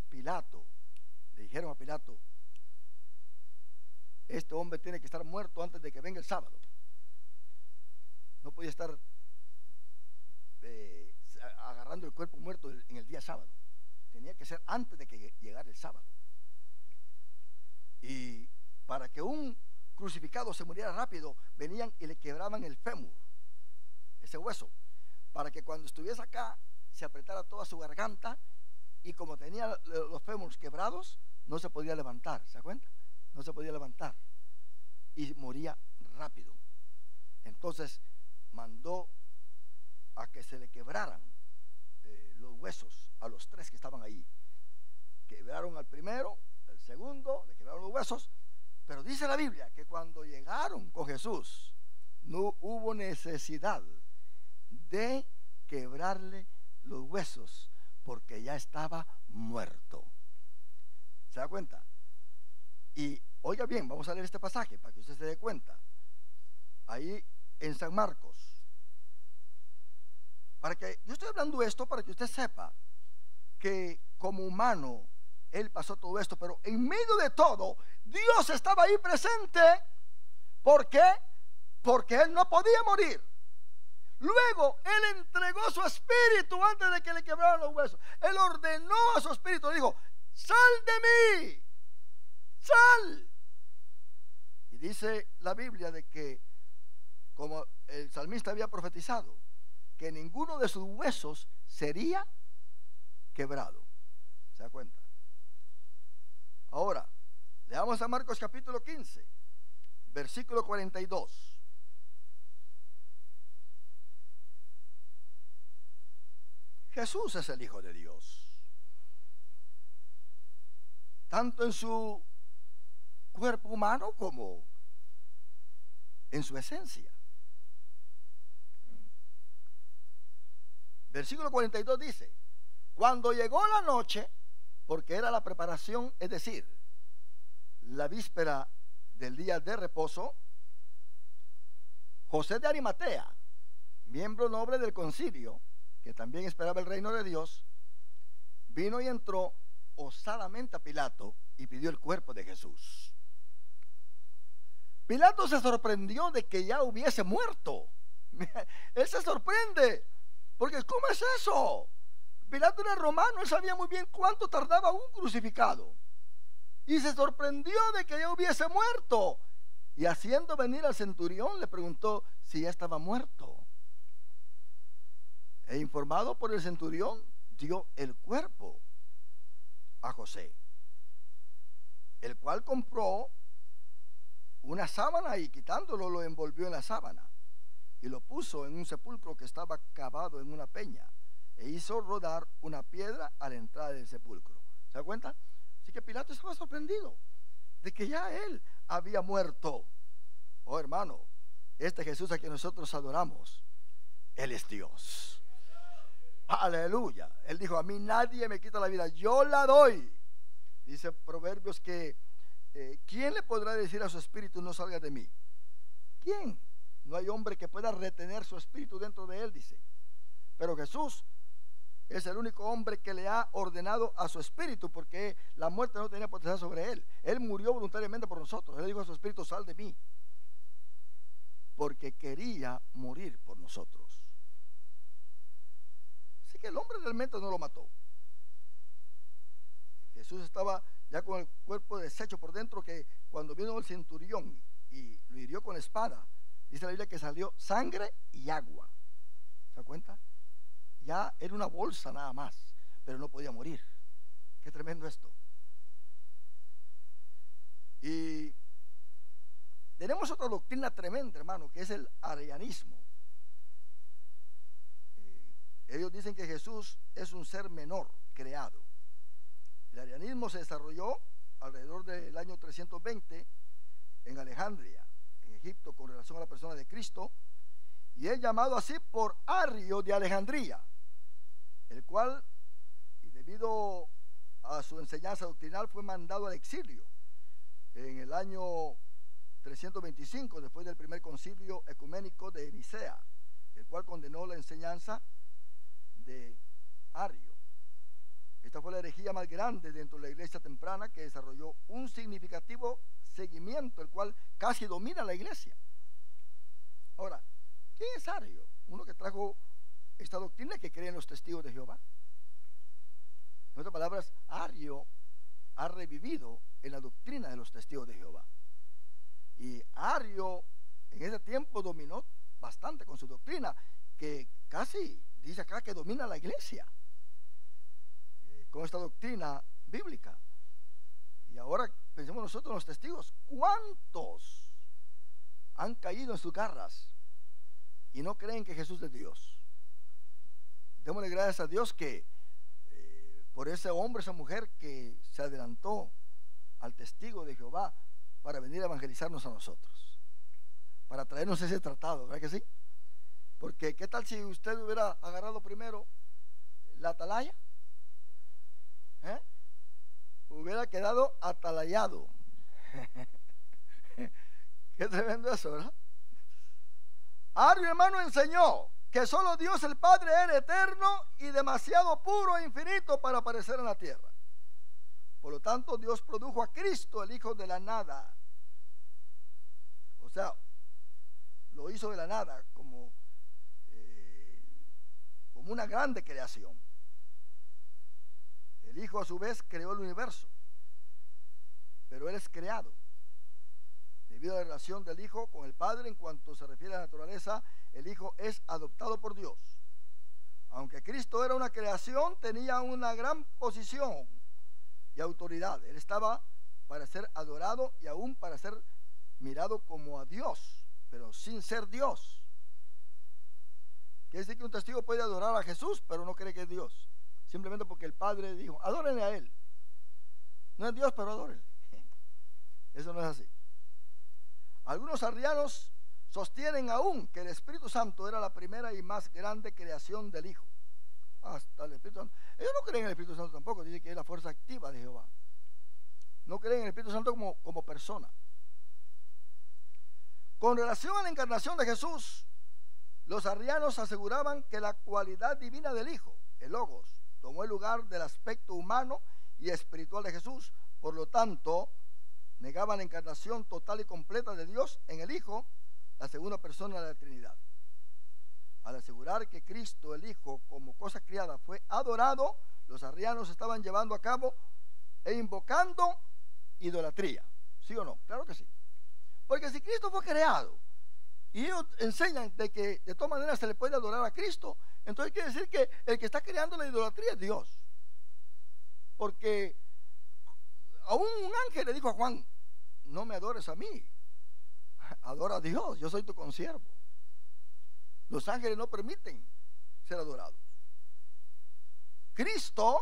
Pilato, le dijeron a Pilato: este hombre tiene que estar muerto antes de que venga el sábado. No podía estar agarrando el cuerpo muerto en el día sábado. Tenía que ser antes de que llegara el sábado. Y para que un crucificado se muriera rápido, venían y le quebraban el fémur, ese hueso, para que cuando estuviese acá se apretara toda su garganta, y como tenía los fémurs quebrados, no se podía levantar. ¿Se da cuenta? No se podía levantar y moría rápido. Entonces mandó a que se le quebraran los huesos a los tres que estaban ahí. Quebraron al primero, al segundo, le quebraron los huesos. Pero dice la Biblia que cuando llegaron con Jesús, no hubo necesidad de quebrarle los huesos, porque ya estaba muerto. ¿Se da cuenta? Y oiga bien, vamos a leer este pasaje para que usted se dé cuenta. Ahí en San Marcos. Para que yo estoy hablando esto para que usted sepa que como humano él pasó todo esto, pero en medio de todo Dios estaba ahí presente. ¿Por qué? Porque él no podía morir. Luego él entregó su espíritu antes de que le quebraran los huesos. Él ordenó a su espíritu, le dijo: sal de mí, sal. Y dice la Biblia de que, como el salmista había profetizado, que ninguno de sus huesos sería quebrado. ¿Se da cuenta? Ahora, leamos a Marcos capítulo 15, versículo 42. Jesús es el Hijo de Dios, tanto en su cuerpo humano como en su esencia. Versículo 42 dice: cuando llegó la noche, porque era la preparación, es decir, la víspera del día de reposo, José de Arimatea, miembro noble del concilio, que también esperaba el reino de Dios, vino y entró osadamente a Pilato y pidió el cuerpo de Jesús. Pilato se sorprendió de que ya hubiese muerto. Él se sorprende, porque ¿cómo es eso? Pilato era romano, él sabía muy bien cuánto tardaba un crucificado. Y se sorprendió de que ya hubiese muerto. Y haciendo venir al centurión, le preguntó si ya estaba muerto. E informado por el centurión, dio el cuerpo a José, el cual compró una sábana y quitándolo lo envolvió en la sábana y lo puso en un sepulcro que estaba cavado en una peña e hizo rodar una piedra a la entrada del sepulcro. ¿Se da cuenta? Así que Pilato estaba sorprendido de que ya él había muerto. Oh, hermano, este Jesús a quien nosotros adoramos, Él es Dios. Aleluya. Él dijo: a mí nadie me quita la vida, yo la doy. Dice Proverbios que ¿quién le podrá decir a su espíritu no salga de mí? ¿Quién? No hay hombre que pueda retener su espíritu dentro de él, dice. Pero Jesús es el único hombre que le ha ordenado a su espíritu, porque la muerte no tenía potestad sobre él. Él murió voluntariamente por nosotros. Él dijo a su espíritu: sal de mí, porque quería morir por nosotros. Así que el hombre realmente no lo mató. Jesús estaba ya con el cuerpo deshecho por dentro, que cuando vino el centurión y lo hirió con la espada, dice la Biblia que salió sangre y agua. ¿Se da cuenta? Ya era una bolsa nada más, pero no podía morir. Qué tremendo esto. Y tenemos otra doctrina tremenda, hermano, que es el arianismo. Ellos dicen que Jesús es un ser menor, creado. El arianismo se desarrolló alrededor del año 320 en Alejandría, en Egipto, con relación a la persona de Cristo, y es llamado así por Ario de Alejandría, el cual, y debido a su enseñanza doctrinal, fue mandado al exilio en el año 325, después del primer concilio ecuménico de Nicea, el cual condenó la enseñanza de Ario. Esta fue la herejía más grande dentro de la iglesia temprana, que desarrolló un significativo seguimiento, el cual casi domina la iglesia. Ahora, ¿quién es Ario? Uno que trajo esta doctrina, que cree en los testigos de Jehová. En otras palabras, Ario ha revivido en la doctrina de los testigos de Jehová. Y Ario en ese tiempo dominó bastante con su doctrina, que casi dice acá que domina la iglesia con esta doctrina bíblica. Y ahora pensemos nosotros en los testigos: ¿cuántos han caído en sus garras y no creen que Jesús es Dios? Démosle gracias a Dios que por ese hombre, esa mujer que se adelantó al testigo de Jehová para venir a evangelizarnos a nosotros, para traernos ese tratado, ¿verdad que sí? Porque ¿qué tal si usted hubiera agarrado primero la atalaya? Hubiera quedado atalayado. Qué tremendo eso, ¿verdad? Ario, hermano, enseñó que solo Dios el Padre era eterno y demasiado puro e infinito para aparecer en la tierra. Por lo tanto, Dios produjo a Cristo, el Hijo de la nada. O sea, lo hizo de la nada, como una grande creación. El Hijo a su vez creó el universo, pero Él es creado. Debido a la relación del Hijo con el Padre, en cuanto se refiere a la naturaleza, el Hijo es adoptado por Dios. Aunque Cristo era una creación, tenía una gran posición y autoridad. Él estaba para ser adorado y aún para ser mirado como a Dios, pero sin ser Dios. Quiere decir que un testigo puede adorar a Jesús, pero no cree que es Dios, simplemente porque el Padre dijo: adórenle a Él. No es Dios, pero adórenle. Eso no es así. Algunos arrianos sostienen aún que el Espíritu Santo era la primera y más grande creación del Hijo. Hasta el Espíritu Santo. Ellos no creen en el Espíritu Santo tampoco, dicen que es la fuerza activa de Jehová. No creen en el Espíritu Santo como persona. Con relación a la encarnación de Jesús, los arrianos aseguraban que la cualidad divina del Hijo, el Logos, tomó el lugar del aspecto humano y espiritual de Jesús. Por lo tanto, negaban la encarnación total y completa de Dios en el Hijo, la segunda persona de la Trinidad. Al asegurar que Cristo, el Hijo, como cosa criada, fue adorado, los arrianos estaban llevando a cabo e invocando idolatría. ¿Sí o no? Claro que sí. Porque si Cristo fue creado y ellos enseñan de que de todas maneras se le puede adorar a Cristo, entonces quiere decir que el que está creando la idolatría es Dios. Porque aún un ángel le dijo a Juan: no me adores a mí, adora a Dios, yo soy tu consiervo. Los ángeles no permiten ser adorados. Cristo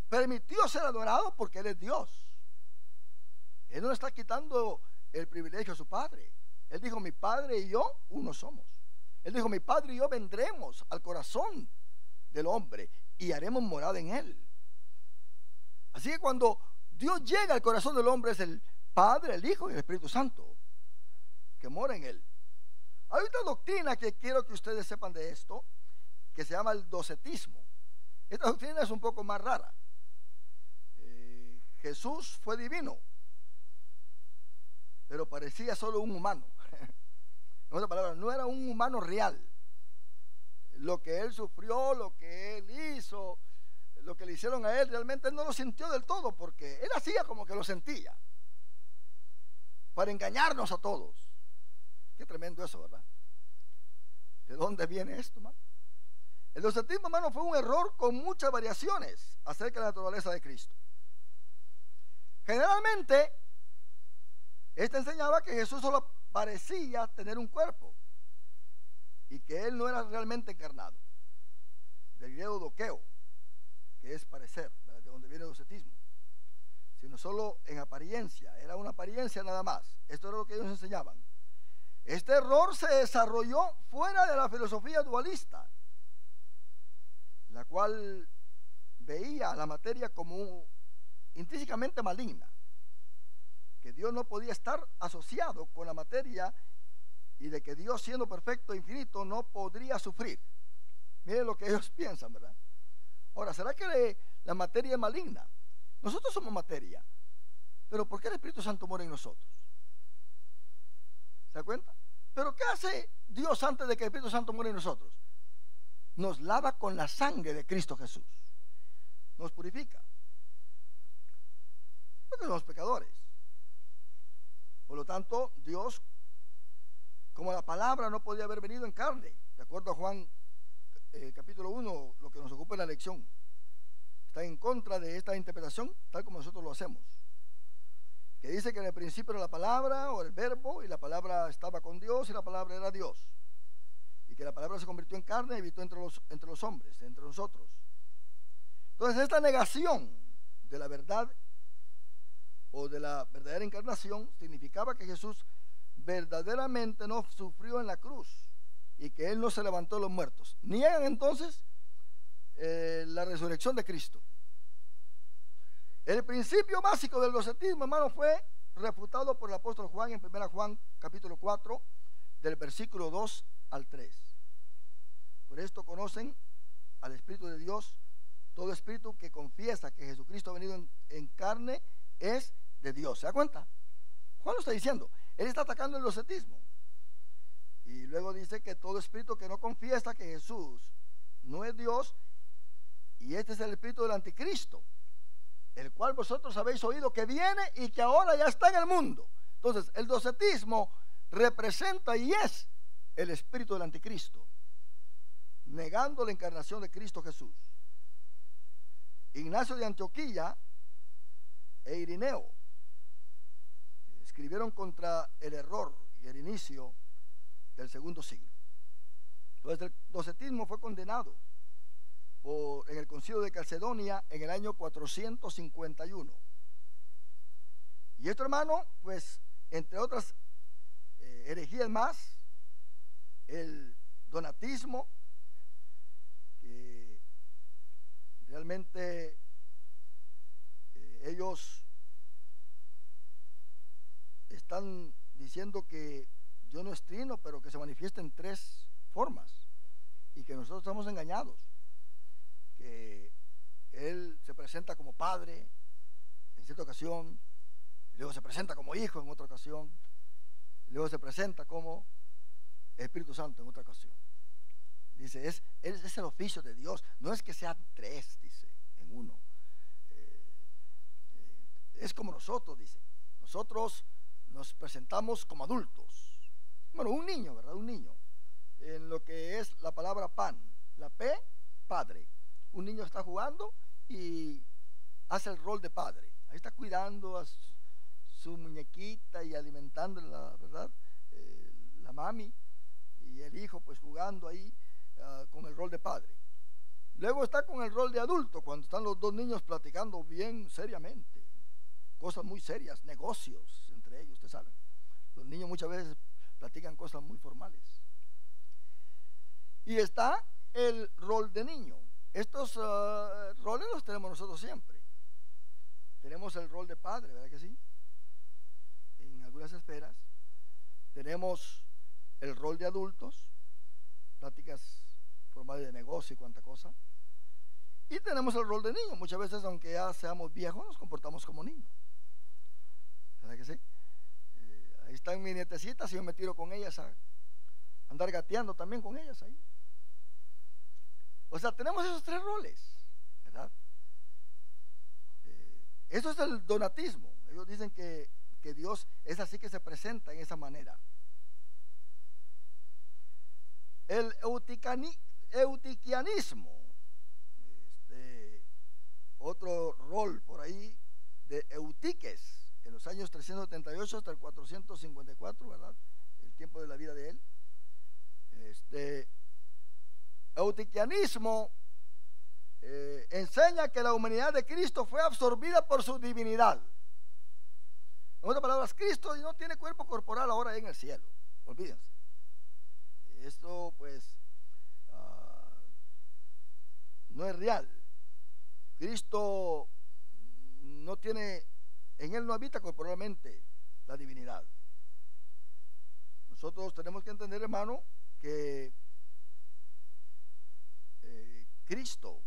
permitió ser adorado porque Él es Dios. Él no le está quitando el privilegio a su Padre. Él dijo: mi Padre y yo uno somos. Él dijo: mi Padre y yo vendremos al corazón del hombre y haremos morada en él. Así que cuando Dios llega al corazón del hombre, es el Padre, el Hijo y el Espíritu Santo que mora en él. Hay otra doctrina que quiero que ustedes sepan de esto, que se llama el docetismo. Esta doctrina es un poco más rara. Jesús fue divino, pero parecía solo un humano. En otras palabras, no era un humano real. Lo que él sufrió, lo que él hizo, lo que le hicieron a él, realmente él no lo sintió del todo, porque él hacía como que lo sentía, para engañarnos a todos. Qué tremendo eso, ¿verdad? ¿De dónde viene esto, hermano? El docetismo, hermano, fue un error con muchas variaciones acerca de la naturaleza de Cristo. Generalmente, este enseñaba que Jesús solo parecía tener un cuerpo y que él no era realmente encarnado. Del griego doqueo, que es parecer, ¿verdad? De donde viene el docetismo, sino solo en apariencia, era una apariencia nada más. Esto era lo que ellos enseñaban. Este error se desarrolló fuera de la filosofía dualista, la cual veía la materia como intrínsecamente maligna, que Dios no podía estar asociado con la materia y de que Dios, siendo perfecto e infinito, no podría sufrir. Miren lo que ellos piensan, ¿verdad? Ahora, ¿será que la materia es maligna? Nosotros somos materia, pero ¿por qué el Espíritu Santo mora en nosotros? ¿Se da cuenta? Pero ¿qué hace Dios antes de que el Espíritu Santo muera en nosotros? Nos lava con la sangre de Cristo Jesús. Nos purifica. Porque somos pecadores. Por lo tanto, Dios, como la palabra no podía haber venido en carne, de acuerdo a Juan capítulo 1, lo que nos ocupa en la lección, está en contra de esta interpretación, tal como nosotros lo hacemos, que dice que en el principio era la palabra o el verbo, y la palabra estaba con Dios y la palabra era Dios, y que la palabra se convirtió en carne y habitó entre los hombres, entre nosotros. Entonces, esta negación de la verdad o de la verdadera encarnación significaba que Jesús verdaderamente no sufrió en la cruz y que Él no se levantó de los muertos. Niegan entonces la resurrección de Cristo. El principio básico del docetismo, hermano, fue refutado por el apóstol Juan en 1 Juan capítulo 4, del versículo 2 al 3. Por esto conocen al Espíritu de Dios. Todo espíritu que confiesa que Jesucristo ha venido en carne es de Dios. ¿Se da cuenta? Juan lo está diciendo. Él está atacando el docetismo. Y luego dice que todo espíritu que no confiesa que Jesús no es Dios, y este es el espíritu del anticristo, el cual vosotros habéis oído que viene y que ahora ya está en el mundo. Entonces, el docetismo representa y es el espíritu del anticristo, negando la encarnación de Cristo Jesús. Ignacio de Antioquía e Irineo escribieron contra el error y el inicio del segundo siglo. Entonces, el docetismo fue condenado en el concilio de Calcedonia en el año 451. Y esto, hermano, pues entre otras herejías más, el donatismo, que realmente ellos están diciendo que Dios no es trino, pero que se manifiesta en tres formas y que nosotros estamos engañados, que Él se presenta como Padre en cierta ocasión, y luego se presenta como Hijo en otra ocasión, y luego se presenta como Espíritu Santo en otra ocasión. Dice, es el oficio de Dios, no es que sean tres, dice, en uno. Es como nosotros, dice, nosotros nos presentamos como adultos. Bueno, un niño, ¿verdad? Un niño. En lo que es la palabra pan, la P, padre. Un niño está jugando y hace el rol de padre. Ahí está cuidando a su muñequita y alimentándola, ¿verdad? La mami y el hijo pues jugando ahí con el rol de padre. Luego está con el rol de adulto, cuando están los dos niños platicando bien seriamente, cosas muy serias, negocios entre ellos, ustedes saben. Los niños muchas veces platican cosas muy formales. Y está el rol de niño. Estos roles los tenemos nosotros siempre. Tenemos el rol de padre, ¿verdad que sí? En algunas esferas. Tenemos el rol de adultos, pláticas formales de negocio y cuánta cosa. Y tenemos el rol de niño. Muchas veces, aunque ya seamos viejos, nos comportamos como niños, ¿verdad que sí? Ahí están mis nietecitas y yo me tiro con ellas a andar gateando también con ellas ahí. O sea, tenemos esos tres roles, ¿verdad? Eso es el donatismo. Ellos dicen que Dios es así, que se presenta en esa manera. El eutiquianismo, otro rol por ahí de Eutiques, en los años 378 hasta el 454, ¿verdad? El tiempo de la vida de él. Eutiquianismo enseña que la humanidad de Cristo fue absorbida por su divinidad. En otras palabras, Cristo no tiene cuerpo corporal ahora en el cielo, olvídense. Esto pues no es real. Cristo no tiene, en Él no habita corporalmente la divinidad. Nosotros tenemos que entender, hermano, que Cristo,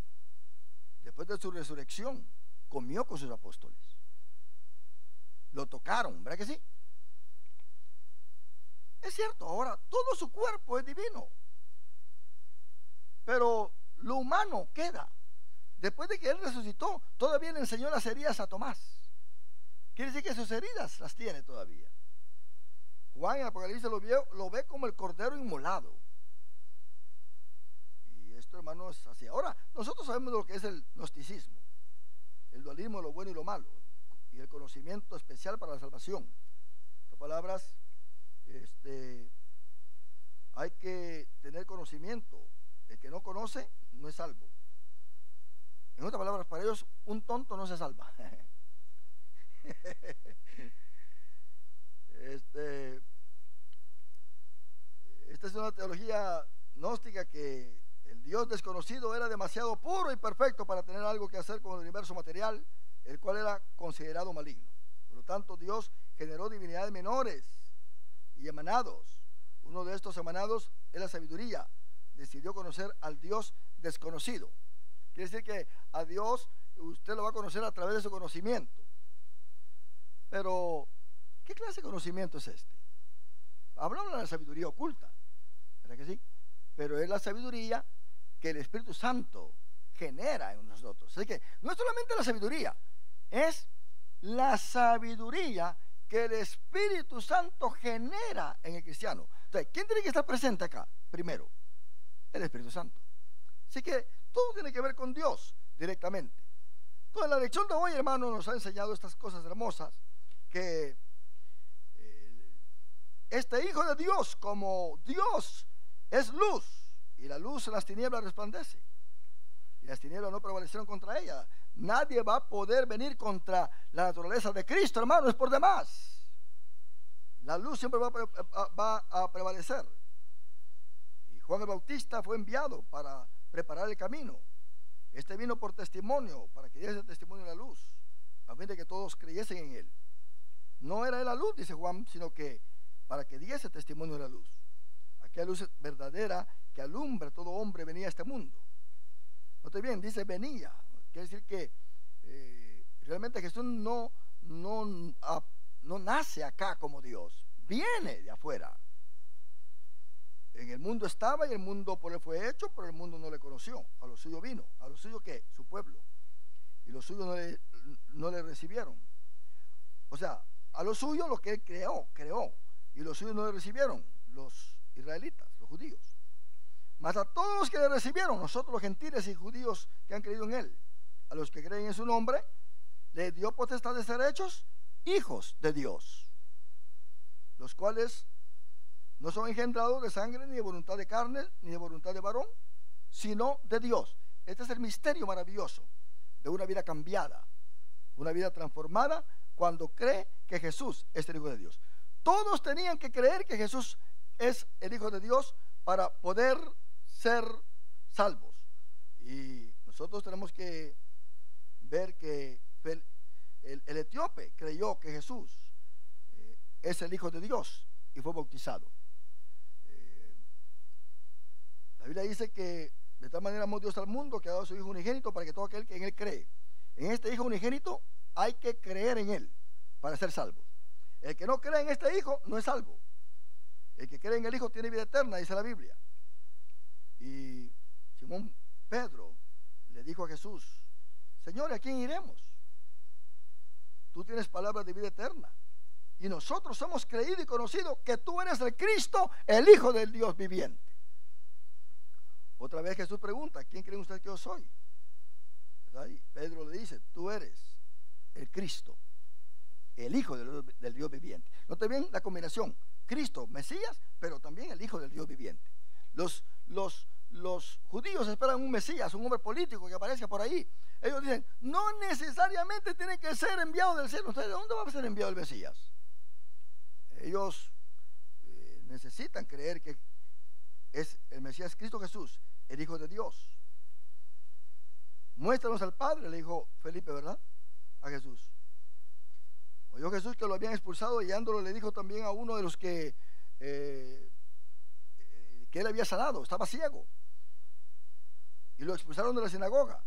después de su resurrección, comió con sus apóstoles. Lo tocaron, ¿verdad que sí? Es cierto, ahora todo su cuerpo es divino, pero lo humano queda. Después de que Él resucitó, todavía le enseñó las heridas a Tomás. Quiere decir que sus heridas las tiene todavía. Juan en Apocalipsis lo ve como el cordero inmolado. Y esto, hermano, es así. Ahora, nosotros sabemos lo que es el gnosticismo, el dualismo de lo bueno y lo malo, y el conocimiento especial para la salvación. En otras palabras, hay que tener conocimiento. El que no conoce no es salvo. En otras palabras, para ellos un tonto no se salva. Esta es una teología gnóstica, que el Dios desconocido era demasiado puro y perfecto para tener algo que hacer con el universo material, el cual era considerado maligno. Por lo tanto, Dios generó divinidades menores y emanados. Uno de estos emanados es la sabiduría. Decidió conocer al Dios desconocido. Quiere decir que a Dios usted lo va a conocer a través de su conocimiento. Pero, ¿qué clase de conocimiento es este? Hablamos de la sabiduría oculta, ¿verdad que sí? Pero es la sabiduría que el Espíritu Santo genera en nosotros. Así que no es solamente la sabiduría, es la sabiduría que el Espíritu Santo genera en el cristiano. Entonces, ¿quién tiene que estar presente acá? Primero, el Espíritu Santo. Así que todo tiene que ver con Dios directamente. Entonces, la lección de hoy, hermano, nos ha enseñado estas cosas hermosas, que este Hijo de Dios, como Dios, es luz, y la luz en las tinieblas resplandece, y las tinieblas no prevalecieron contra ella. Nadie va a poder venir contra la naturaleza de Cristo, hermano, es por demás. La luz siempre va a prevalecer. Y Juan el Bautista fue enviado para preparar el camino. Este vino por testimonio, para que diese testimonio de la luz, a fin de que todos creyesen en él. No era él la luz, dice Juan, sino que para que diese testimonio de la luz. Aquella luz verdadera que alumbra a todo hombre venía a este mundo. Note bien, dice venía. Quiere decir que realmente Jesús no nace acá como Dios, viene de afuera. En el mundo estaba y el mundo por él fue hecho, pero el mundo no le conoció. A lo suyo vino. ¿A lo suyo qué? Su pueblo. Y los suyos no le recibieron. O sea, a lo suyo lo que él creó. Y los suyos no le recibieron, los israelitas, los judíos. Mas a todos los que le recibieron, nosotros los gentiles y judíos que han creído en él, a los que creen en su nombre, le dio potestad de ser hechos hijos de Dios, los cuales no son engendrados de sangre, ni de voluntad de carne, ni de voluntad de varón, sino de Dios. Este es el misterio maravilloso de una vida cambiada, una vida transformada cuando cree que Jesús es el Hijo de Dios. Todos tenían que creer que Jesús es el Hijo de Dios para poder ser salvos. Y nosotros tenemos que ver que el etíope creyó que Jesús es el Hijo de Dios y fue bautizado. La Biblia dice que de tal manera amó Dios al mundo que ha dado a su Hijo unigénito para que todo aquel que en él cree. En este Hijo unigénito hay que creer en él para ser salvo. El que no cree en este Hijo no es salvo. El que cree en el Hijo tiene vida eterna, dice la Biblia. Y Simón Pedro le dijo a Jesús: Señor, ¿a quién iremos? Tú tienes palabras de vida eterna, y nosotros hemos creído y conocido que tú eres el Cristo, el Hijo del Dios viviente. Otra vez Jesús pregunta: ¿quién cree usted que yo soy? Y Pedro le dice: tú eres el Cristo, el Hijo del Dios viviente. Note bien la combinación: Cristo, Mesías, pero también el Hijo del Dios viviente. Los judíos esperan un Mesías, un hombre político que aparezca por ahí. Ellos dicen: no necesariamente tiene que ser enviado del cielo. ¿De dónde va a ser enviado el Mesías? Ellos necesitan creer que es el Mesías Cristo Jesús, el Hijo de Dios. Muéstranos al Padre, le dijo Felipe, ¿verdad? A Jesús. Oyó Jesús que lo habían expulsado, y hallándolo le dijo también a uno de los que él había sanado, estaba ciego, y lo expulsaron de la sinagoga.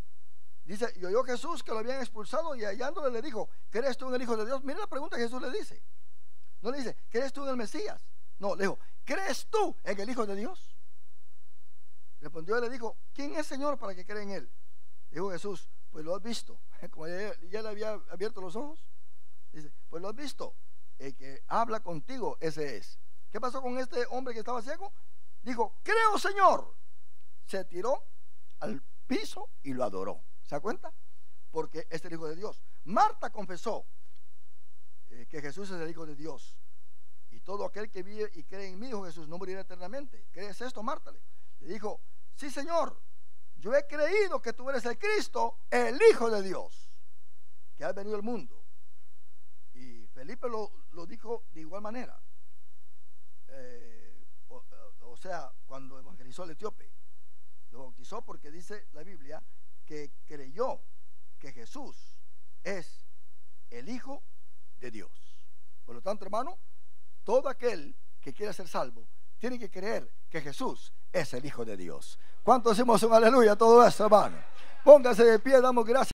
Dice: y oyó Jesús que lo habían expulsado, y hallándole le dijo: ¿crees tú en el Hijo de Dios? Mira la pregunta que Jesús le dice. No le dice: ¿crees tú en el Mesías? No, le dijo: ¿crees tú en el Hijo de Dios? Respondió y le dijo: ¿quién es, Señor, para que crea en él? Dijo Jesús: pues lo has visto. Como ya le había abierto los ojos, dice: pues lo has visto, el que habla contigo, ese es. ¿Qué pasó con este hombre que estaba ciego? Dijo: creo, Señor. Se tiró al piso y lo adoró. ¿Se da cuenta? Porque es el Hijo de Dios. Marta confesó que Jesús es el Hijo de Dios, y todo aquel que vive y cree en mí, dijo Jesús, no morirá eternamente. ¿Crees esto, Marta? Le dijo: sí, Señor, yo he creído que tú eres el Cristo, el Hijo de Dios, que has venido al mundo. Y Felipe lo dijo de igual manera. O sea, cuando evangelizó al etíope, lo bautizó porque dice la Biblia que creyó que Jesús es el Hijo de Dios. Por lo tanto, hermano, todo aquel que quiera ser salvo tiene que creer que Jesús es el Hijo de Dios. ¿Cuántos decimos un aleluya a todo esto, hermano? Póngase de pie, damos gracias.